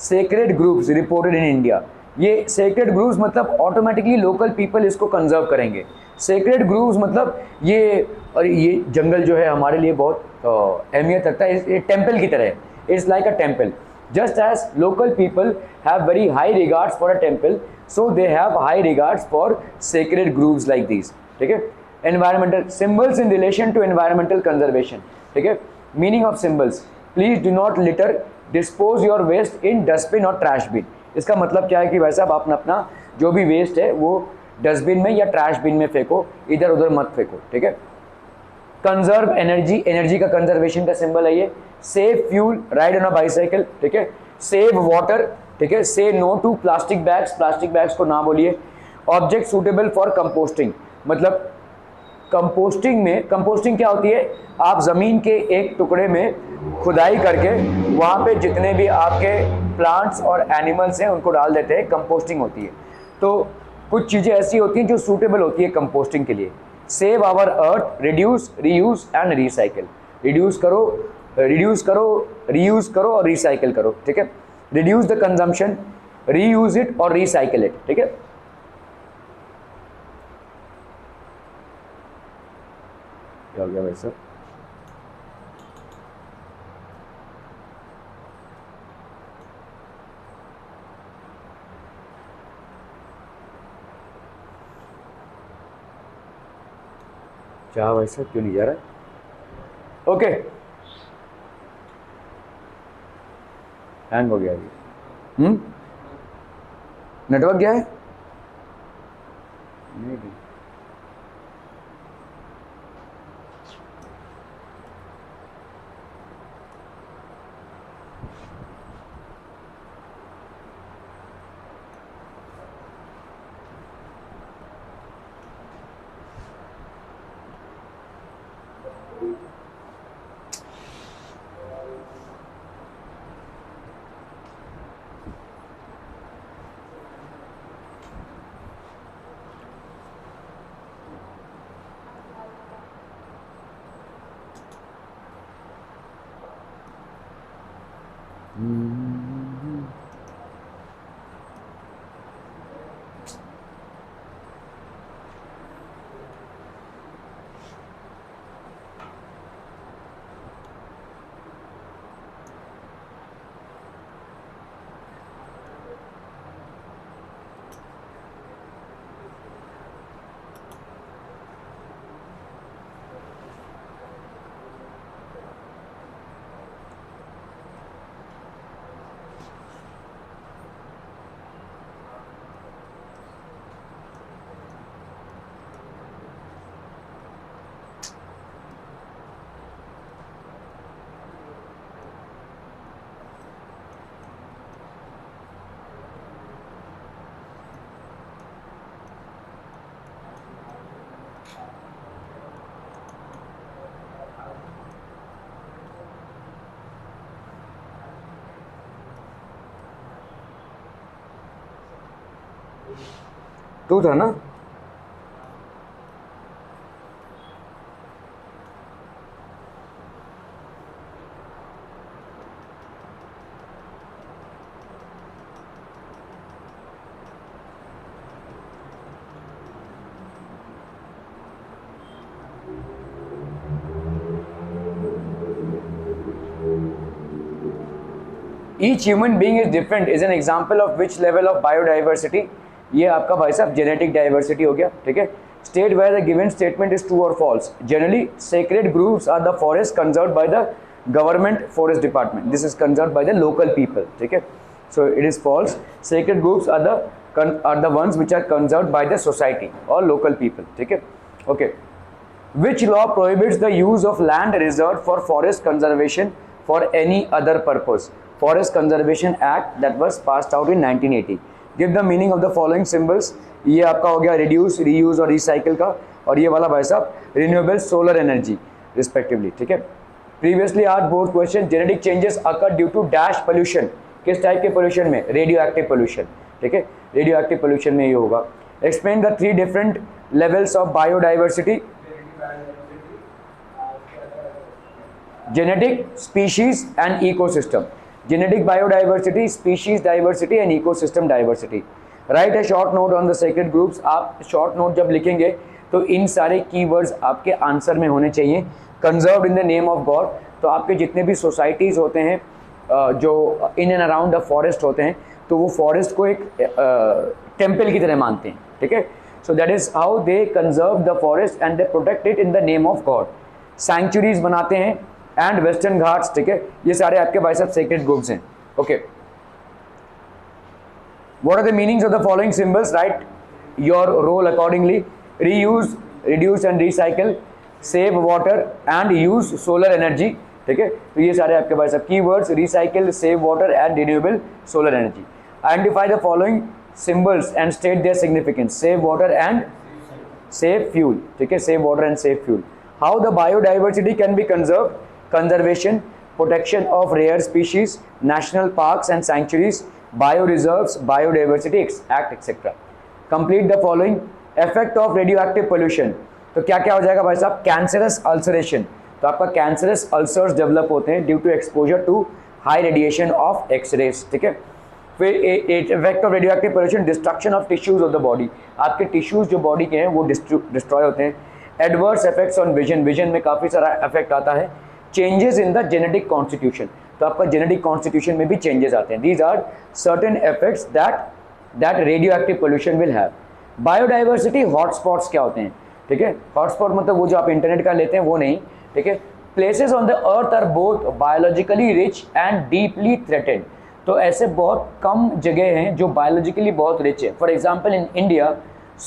Speaker 1: sacred groups reported in India. ये सेक्रेड ग्रुप्स मतलब ऑटोमेटिकली लोकल पीपल इसको कंजर्व करेंगे। सेक्रेड ग्रुप्स मतलब ये, और ये जंगल जो है हमारे लिए बहुत अहमियत रखता है, ये टेम्पल की तरह है, it's like a temple. Just as local people have very high regards for a temple, so they have high regards for sacred groups like this, ठीक है। Environmental symbols in relation to environmental conservation, ठीक है। Meaning of symbols, please do not litter, dispose your waste in dustbin और trash bin. इसका मतलब क्या है कि भाई साहब आप अपना जो भी वेस्ट है वो डस्टबिन में या ट्रैश बिन में फेंको, इधर उधर मत फेंको, ठीक है। कंजर्व एनर्जी, एनर्जी का कंजर्वेशन का सिंबल है ये। Save fuel, ride on a bicycle, ठीक है। सेव वाटर, ठीक है। Say no to plastic bags, plastic bags को ना बोलिए। ऑब्जेक्ट सूटेबल फॉर कंपोस्टिंग, मतलब कंपोस्टिंग में, कंपोस्टिंग क्या होती है, आप ज़मीन के एक टुकड़े में खुदाई करके वहाँ पे जितने भी आपके प्लांट्स और एनिमल्स हैं उनको डाल देते हैं, कंपोस्टिंग होती है। तो कुछ चीज़ें ऐसी होती हैं जो सूटेबल होती है कंपोस्टिंग के लिए। Save our earth, reduce, reuse and recycle. Reduce करो, रिड्यूस करो, रीयूज करो और रिसाइकिल करो, ठीक है। Reduce the consumption, reuse it और रिसाइकिल इट, ठीक है। क्या हो गया भाई सर? क्या भाई सर क्यों नहीं जा रहा है? ओके, हैंग हो गया ये। नेटवर्क गया है? नहीं। तू था ना? Each human being is different is an example of which level of biodiversity? ये आपका भाई साहब जेनेटिक डाइवर्सिटी हो गया, ठीक है। State where the given statement is true और false. Generally sacred groups are the forest conserved by the government forest department, this is conserved by the local people, ठीक है। So it is false. Sacred groups are the ones which are conserved by the society और local people, ठीक है। Okay, which law prohibits the use of land reserved for forest conservation for any other purpose? Forest Conservation Act that was passed out in 1980. Give the meaning of the following symbols. ये आपका हो गया reduce, reuse और recycle का, और ये वाला भाई साहब renewable solar energy respectively, ठीक है। Previously asked board question, genetic changes occur due to dash pollution. किस टाइप के pollution में? Radioactive pollution, ठीक है। Radioactive pollution में ये होगा। Explain the three different levels of biodiversity. Genetic, species and ecosystem. genetic biodiversity, species diversity and ecosystem diversity. Write a short note on the sacred groups. आप short note जब लिखेंगे तो इन सारे keywords आपके answer में होने चाहिए. Conserved in the name of God, तो आपके जितने भी सोसाइटीज़ होते हैं जो in and around the forest होते हैं, तो वो फॉरेस्ट को एक टेम्पल की तरह मानते हैं, ठीक है. So that is how they conserve the forest and they protect it in the name of God. Sanctuaries बनाते हैं एंड वेस्टर्न घाट्स, ठीक है. ये सारे आपके भाई साहब सेक्रेड ग्रुप्स हैं. Okay, what are the meanings of the following symbols? Write your role accordingly. Reuse, reduce and recycle, save water and use solar energy, ठीक है. तो ये सारे आपके पास सब keywords, recycle, save water and renewable solar energy. Identify the following symbols and state their significance. Save water and save fuel, ठीक है. Save water and save fuel. How the biodiversity can be conserve? Conservation, protection of rare species, national parks and sanctuaries, bio reserves, biodiversity act etcetera. Complete the following. Effect of radio active pollution. तो क्या क्या हो जाएगा भाई साहब? Cancerous ulceration. तो आपका cancerous ulcers develop होते हैं due to exposure to high radiation of X rays, ठीक है. फिर effect of radio active pollution, destruction of tissues of the body. आपके टिश्यूज जो बॉडी के हैं वो डिस्ट्रॉय होते हैं. Adverse effects on vision. Vision में काफ़ी सारा इफेक्ट आता है. Changes in the genetic constitution. तो आपका जेनेटिक कॉन्स्टिट्यूशन में भी चेंजेस आते हैं. These are certain effects that radio active pollution will have. Biodiversity hotspots क्या होते हैं, ठीक है. हॉटस्पॉट मतलब वो जो आप इंटरनेट का लेते हैं वो नहीं, ठीक है. Places on the earth are both biologically rich and deeply threatened. तो ऐसे बहुत कम जगह हैं जो बायोलॉजिकली बहुत रिच है. For example in India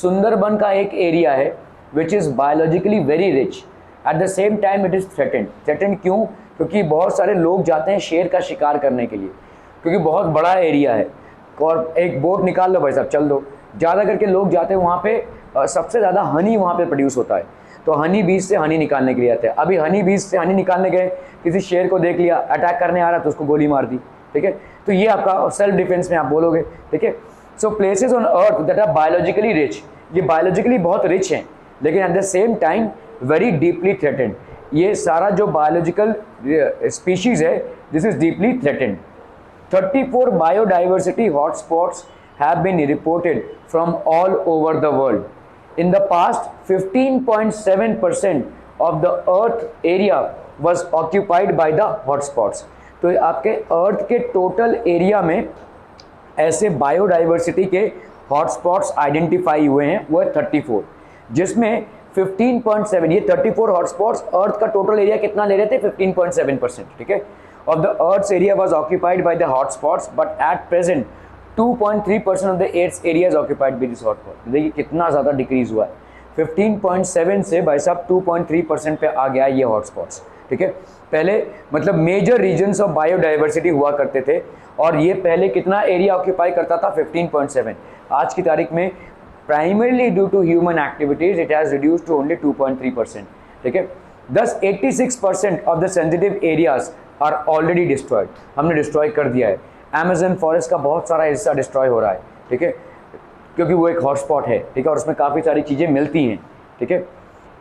Speaker 1: Sundarban का एक एरिया है which is biologically very rich, eight the same time it is threatened. Threatened क्यों? क्योंकि बहुत सारे लोग जाते हैं शेर का शिकार करने के लिए, क्योंकि बहुत बड़ा एरिया है. और एक बोट निकाल लो भाई साहब, चल दो. ज़्यादा करके लोग जाते हैं वहाँ पे. सबसे ज़्यादा हनी वहाँ पे प्रोड्यूस होता है, तो हनी बीज से हनी निकालने के लिए आते हैं. अभी हनी बीज से हनी निकालने गए, किसी शेर को देख लिया, अटैक करने आ रहा तो उसको गोली मार दी, ठीक है. तो ये आपका सेल्फ डिफेंस में आप बोलोगे, ठीक है. So places on earth that are biologically rich, ये बायोलॉजिकली बहुत रिच हैं लेकिन at the same time very deeply threatened. ये सारा जो बायोलॉजिकल स्पीशीज़ है this is deeply threatened. 34 biodiversity hotspots have been reported from all over the world. In the past, 15.7% of the earth area was occupied by the hotspots. तो आपके अर्थ के total area में ऐसे biodiversity के hotspots identify हुए हैं, वो है 34, जिसमें 15.7, ये 34 हॉटस्पॉट्स अर्थ का टोटल एरिया कितना ले रहे थे? 15.7%, ठीक है. Of the earth's area was occupied by the hotspots, but at present 2.3% of the earth's area is occupied by this hotspot. देखिए कितना ज़्यादा डिक्रीज हुआ है. 15.7 से भाई साहब 2.3% पे आ गया ये हॉटस्पॉट्स, ठीक है. पहले मतलब मेजर रीजन्स ऑफ बायोडाइवर्सिटी हुआ करते थे और ये पहले कितना एरिया ऑक्यूपाई करता था? 15.7. आज की तारीख में primarily due to human activities it has reduce to only 2.3%, ठीक है. Thus 86% of the sensitive areas are already destroyed. हमने डिस्ट्रॉय कर दिया है. अमेजन फॉरेस्ट का बहुत सारा हिस्सा डिस्ट्रॉय हो रहा है, ठीक है, क्योंकि वो एक हॉटस्पॉट है, ठीक है, और उसमें काफ़ी सारी चीज़ें मिलती हैं, ठीक है.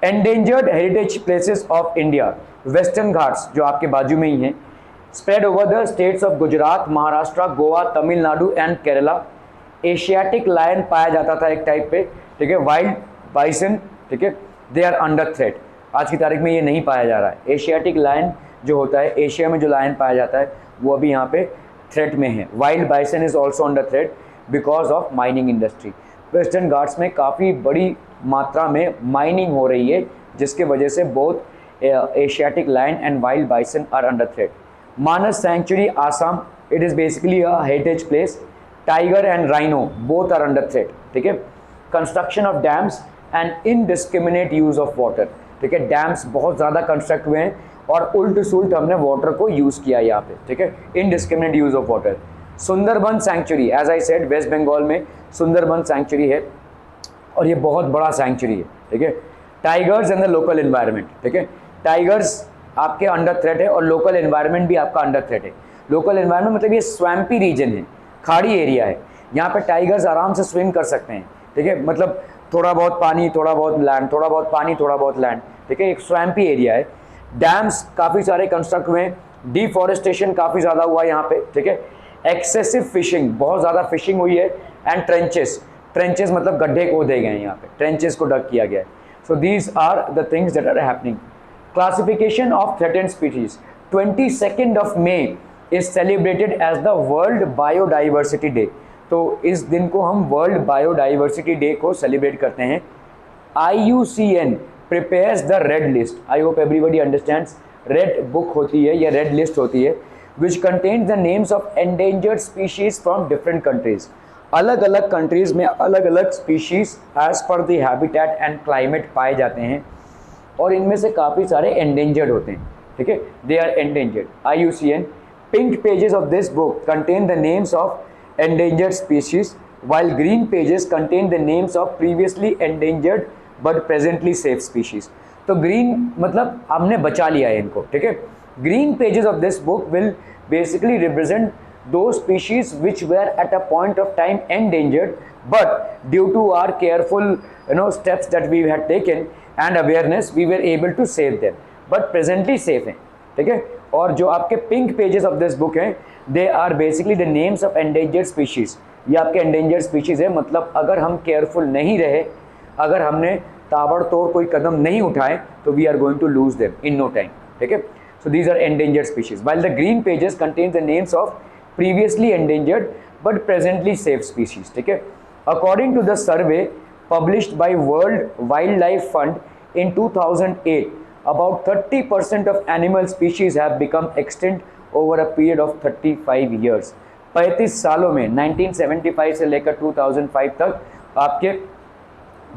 Speaker 1: Endangered heritage places of India, western Ghats जो आपके बाजू में ही हैं, spread over the states of Gujarat, Maharashtra, Goa, Tamil Nadu and Kerala. Asiatic lion पाया जाता था एक टाइप पे, ठीक है, वाइल्ड बाइसन, ठीक है, दे आर अंडर थ्रेट. आज की तारीख में ये नहीं पाया जा रहा है. एशियाटिक लायन जो होता है, एशिया में जो लायन पाया जाता है वो अभी यहाँ पे थ्रेट में है. Wild bison is also under threat because of mining industry. Western Ghats में काफ़ी बड़ी मात्रा में माइनिंग हो रही है जिसके वजह से both Asiatic lion and wild bison are under threat. Manas sanctuary Assam, it is basically a heritage place. Tiger and rhino both are under threat, ठीक है. Construction of dams and indiscriminate use of water, ठीक है. Dams बहुत ज़्यादा construct हुए हैं और उल्ट सुल्ट हमने वाटर को यूज़ किया यहाँ पे, ठीक है. Indiscriminate use of water. Sundarban sanctuary, as I said West Bengal में सुंदरबन सैंक्चुरी है और ये बहुत बड़ा सैंक्चुरी है, ठीक है. Tigers and the local environment, ठीक है. टाइगर्स आपके अंडर थ्रेट है और लोकल एनवायरनमेंट भी आपका अंडर थ्रेट है. लोकल एनवायरनमेंट मतलब ये स्वैम्पी रीजन है, खाड़ी एरिया है. यहाँ पे टाइगर्स आराम से स्विम कर सकते हैं, ठीक है. मतलब थोड़ा बहुत पानी, थोड़ा बहुत लैंड, थोड़ा बहुत पानी, थोड़ा बहुत लैंड, ठीक है. एक स्वैम्पी एरिया है. डैम्स काफ़ी सारे कंस्ट्रक्ट हुए हैं डिफॉरेस्टेशन काफ़ी ज़्यादा हुआ है यहाँ पे, ठीक है। एक्सेसिव फिशिंग, बहुत ज़्यादा फिशिंग हुई है। एंड ट्रेंचेस, ट्रेंचेस मतलब गड्ढे खोदे गए हैं यहाँ पे, ट्रेंचेस को डग किया गया है। So these are the things that are happening. Classification of threatened species, 22 of May is celebrated as the world biodiversity day. तो इस दिन को हम वर्ल्ड बायोडाइवर्सिटी डे को सेलिब्रेट करते हैं। IUCN prepares the red list. I hope everybody understands. Red book होती है या रेड लिस्ट होती है which contains the names of endangered species from different countries. अलग अलग कंट्रीज में अलग अलग species as per the habitat and climate पाए जाते हैं और इनमें से काफ़ी सारे एंडेंजर्ड होते हैं, ठीक है, they are endangered. IUCN pink pages of this book contain the names of endangered species while green pages contain the names of previously endangered but presently safe species. तो ग्रीन मतलब हमने बचा लिया है इनको, ठीक है। Green pages of this book will basically represent those species which were at a point of time endangered but due to our careful steps that we had taken and awareness we were able to save them but presently safe हैं, ठीक है। और जो आपके pink pages of this book हैं they are basically the names of endangered species. ये आपके endangered species है, मतलब अगर हम केयरफुल नहीं रहे, अगर हमने ताबड़तोड़ कोई कदम नहीं उठाए तो we are going to lose them in no time, ठीक है। So these are endangered species while the green pages contains the names of previously endangered but presently safe species, ठीक है। According to the survey published by World Wildlife Fund in 2008, about 30% of animal species have become extinct over a period of 35 years. 35 सालों में 1975 से लेकर 2005 तक आपके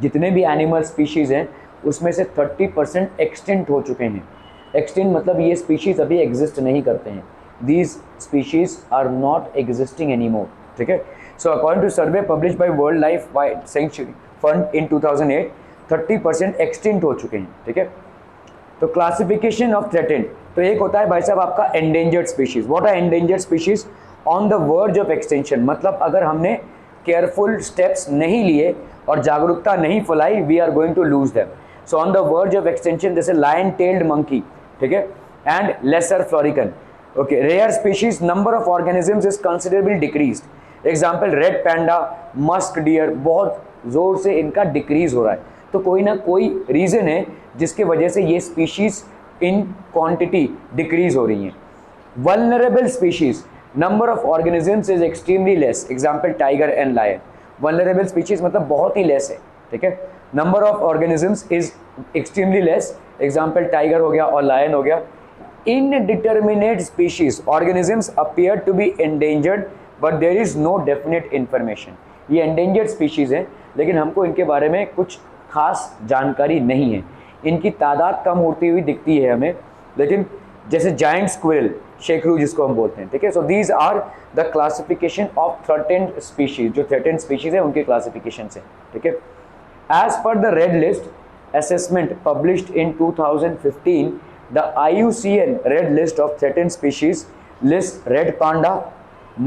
Speaker 1: जितने भी एनिमल स्पीशीज़ हैं उसमें से 30% एक्सटिंक्ट हो चुके हैं। एक्सटिंक्ट मतलब ये स्पीशीज़ अभी एग्जिस्ट नहीं करते हैं, these species are not existing anymore, ठीक है। So according to survey published by World Life Sanctuary Fund in 2008, 30% extinct हो चुके हैं, ठीक है। तो क्लासिफिकेशन ऑफ थ्रेटेंड, तो एक होता है भाई साहब आपका endangered species. What are endangered species? On the verge of extension, मतलब अगर हमने केयरफुल स्टेप्स नहीं लिए और जागरूकता नहीं फैलाई we are going to lose them. So on the verge of extension जैसे लायन टेल्ड मंकी, ठीक है, and lesser florican. Okay, rare species number of organisms is considerably decreased. Example red panda, musk deer, बहुत ज़ोर से इनका decrease हो रहा है। तो कोई ना कोई रीज़न है जिसके वजह से ये स्पीशीज़ इन क्वांटिटी डिक्रीज हो रही हैं। Vulnerable species, number of organisms is extremely less. Example tiger and lion. Vulnerable species मतलब बहुत ही less है, ठीक है। Number of organisms is extremely less. Example tiger हो गया और lion हो गया। Indeterminate species organisms appear to be endangered but there is no definite information. ये endangered species हैं लेकिन हमको इनके बारे में कुछ खास जानकारी नहीं है। इनकी तादाद कम होती हुई दिखती है हमें, लेकिन जैसे जाइंट स्क्विरल, शेकरू जिसको हम बोलते हैं, ठीक है। So these are the classification of threatened species, जो थ्रेटेंड स्पीशीज है उनके क्लासिफिकेशन से, ठीक है। As per the red list assessment published in 2015, the IUCN red list of threatened species lists red panda,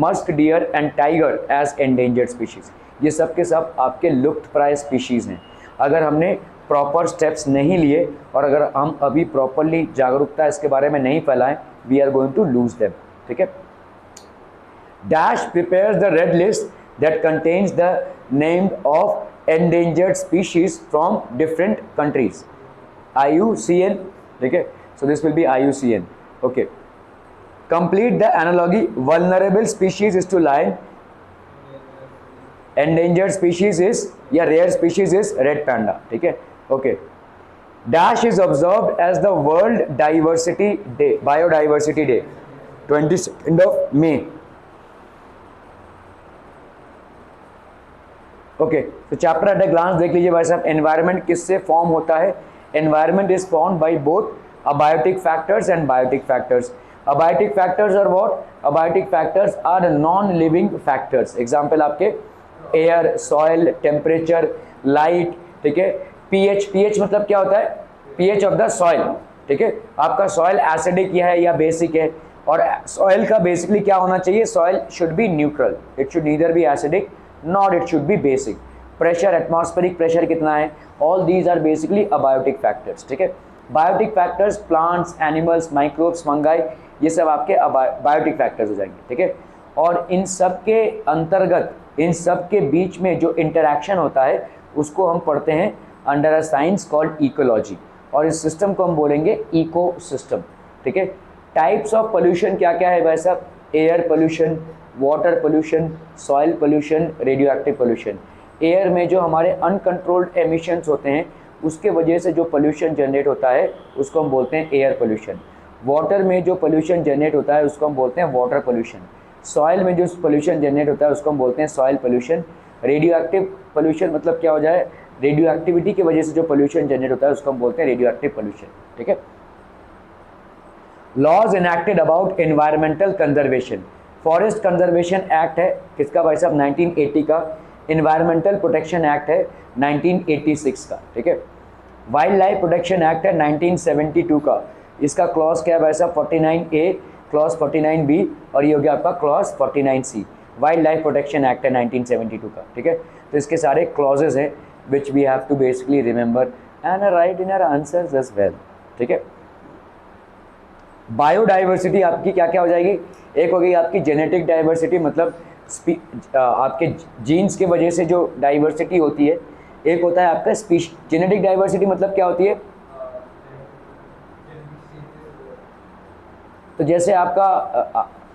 Speaker 1: musk deer and tiger as endangered species. ये सब के सब आपके लुप्त प्राय स्पीशीज़ हैं। अगर हमने प्रॉपर स्टेप्स नहीं लिए और अगर हम अभी प्रॉपरली जागरूकता इसके बारे में नहीं फैलाएं we are going to lose them, ठीक है। Dash prepares the red list that contains the name of endangered species from different countries. IUCN, ठीक है। So this will be IUCN. Okay. Complete the analogy. Vulnerable species is to lion. Endangered species is या rare species is red panda. ठीक है. Okay. Dash is observed as the World Diversity Day, Biodiversity Day, 22nd of May. Okay. So chapter at a glance देख लीजिए भाई साहब। Environment किससे form होता है? Environment is formed by both abiotic factors and biotic factors. Abiotic factors are what? Abiotic factors are non-living factors. Example आपके air, soil, temperature, light, ठीक है। pH, pH मतलब क्या होता है? pH of the soil, ठीक है। आपका soil acidic है या basic है, और soil का basically क्या होना चाहिए? Soil should be neutral. It should neither be acidic nor it should be basic. Pressure, atmospheric pressure कितना है? All these are basically abiotic factors, ठीक है। Biotic factors plants, animals, microbes, fungi, ये सब आपके बायोटिक फैक्टर्स हो जाएंगे, ठीक है। और इन सब के अंतर्गत, इन सब के बीच में जो इंटरैक्शन होता है उसको हम पढ़ते हैं under a science called ecology, और इस सिस्टम को हम बोलेंगे इको सिस्टम, ठीक है। टाइप्स ऑफ पोल्यूशन क्या क्या है भाई साहब? Air pollution, water pollution, soil pollution, radio active pollution. Air में जो हमारे अनकंट्रोल्ड एमिशंस होते हैं उसके वजह से जो पोल्यूशन जनरेट होता है उसको हम बोलते हैं एयर पोल्यूशन। वाटर में जो पोल्यूशन जनरेट होता है उसको हम बोलते हैं वाटर पोल्यूशन। सॉइल में जो पोल्यूशन जनरेट होता है उसको हम बोलते हैं soil pollution. Radio active pollution मतलब क्या हो जाए? रेडियो एक्टिविटी की वजह से जो पोल्यूशन जनरेट होता है उसको हम बोलते हैं रेडियो एक्टिव पोल्यूशन, ठीक है। Laws enacted about environmental conservation. Forest conservation act है किसका भाई साहब? 1980 का। एनवायरमेंटल प्रोटेक्शन एक्ट है 1986 का, ठीक है। वाइल्ड लाइफ प्रोटेक्शन एक्ट है 1972 का। इसका क्लॉज क्या है भाई साहब? 49A, क्लॉज 49B, और ये हो गया आपका clause 49C। Wild life protection act है 1972 का, ठीक है। तो इसके सारे क्लॉजेज हैं which we have to basically remember and write in our answers as well, ठीक है। बायोडाइवर्सिटी आपकी क्या क्या हो जाएगी? एक हो गई आपकी जेनेटिक डाइवर्सिटी, मतलब आपके जीन्स के वजह से जो डाइवर्सिटी होती है। एक होता है आपका जेनेटिक डाइवर्सिटी, मतलब क्या होती है? तो जैसे आपका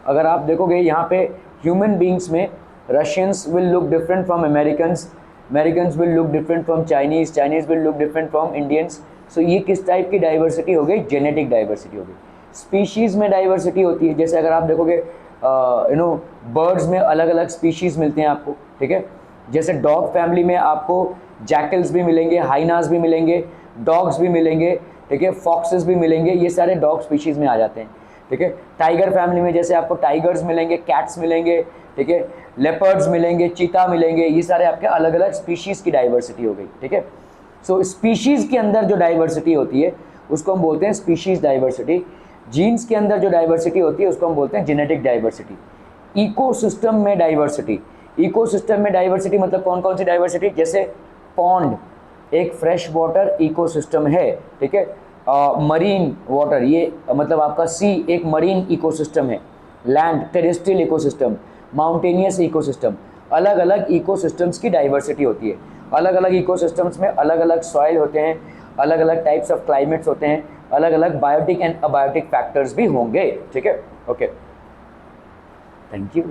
Speaker 1: अगर आप देखोगे यहाँ पे ह्यूमन बींग्स में Russians will look different from Americans, Americans will look different from Chinese, Chinese will look different from Indians. So ये किस टाइप की डाइवर्सिटी हो गई? जेनेटिक डाइवर्सिटी हो गई। स्पीशीज़ में डाइवर्सिटी होती है, जैसे अगर आप देखोगे बर्ड्स में अलग अलग स्पीशीज़ मिलते हैं आपको, ठीक है। जैसे डॉग फैमिली में आपको जैकल्स भी मिलेंगे, हाइनास भी मिलेंगे, डॉग्स भी मिलेंगे, ठीक है, फॉक्सेस भी मिलेंगे, ये सारे डॉग स्पीशीज़ में आ जाते हैं, ठीक है। टाइगर फैमिली में जैसे आपको टाइगर्स मिलेंगे, कैट्स मिलेंगे, ठीक है, लेपर्ड्स मिलेंगे, चीता मिलेंगे, ये सारे आपके अलग अलग स्पीशीज़ की डाइवर्सिटी हो गई, ठीक है। सो स्पीशीज़ के अंदर जो डाइवर्सिटी होती है उसको हम बोलते हैं स्पीशीज़ डाइवर्सिटी। जीन्स के अंदर जो डाइवर्सिटी होती है उसको हम बोलते हैं जेनेटिक डाइवर्सिटी। इकोसिस्टम में डाइवर्सिटी, इकोसिस्टम में डाइवर्सिटी मतलब कौन कौन सी डाइवर्सिटी? जैसे पॉन्ड एक फ्रेश वाटर इकोसिस्टम है, ठीक है। मरीन वाटर, ये मतलब आपका सी एक मरीन इकोसिस्टम है। Land terrestrial ecosystem, mountainous ecosystem, अलग अलग इकोसिस्टम्स की डाइवर्सिटी होती है। अलग अलग इकोसिस्टम्स में अलग अलग सॉइल होते हैं, अलग अलग टाइप्स ऑफ क्लाइमेट्स होते हैं, अलग अलग बायोटिक एंड अबायोटिक फैक्टर्स भी होंगे, ठीक है। ओके, थैंक यू,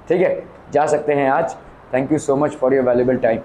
Speaker 1: ठीक है, जा सकते हैं आज। Thank you so much for your valuable time.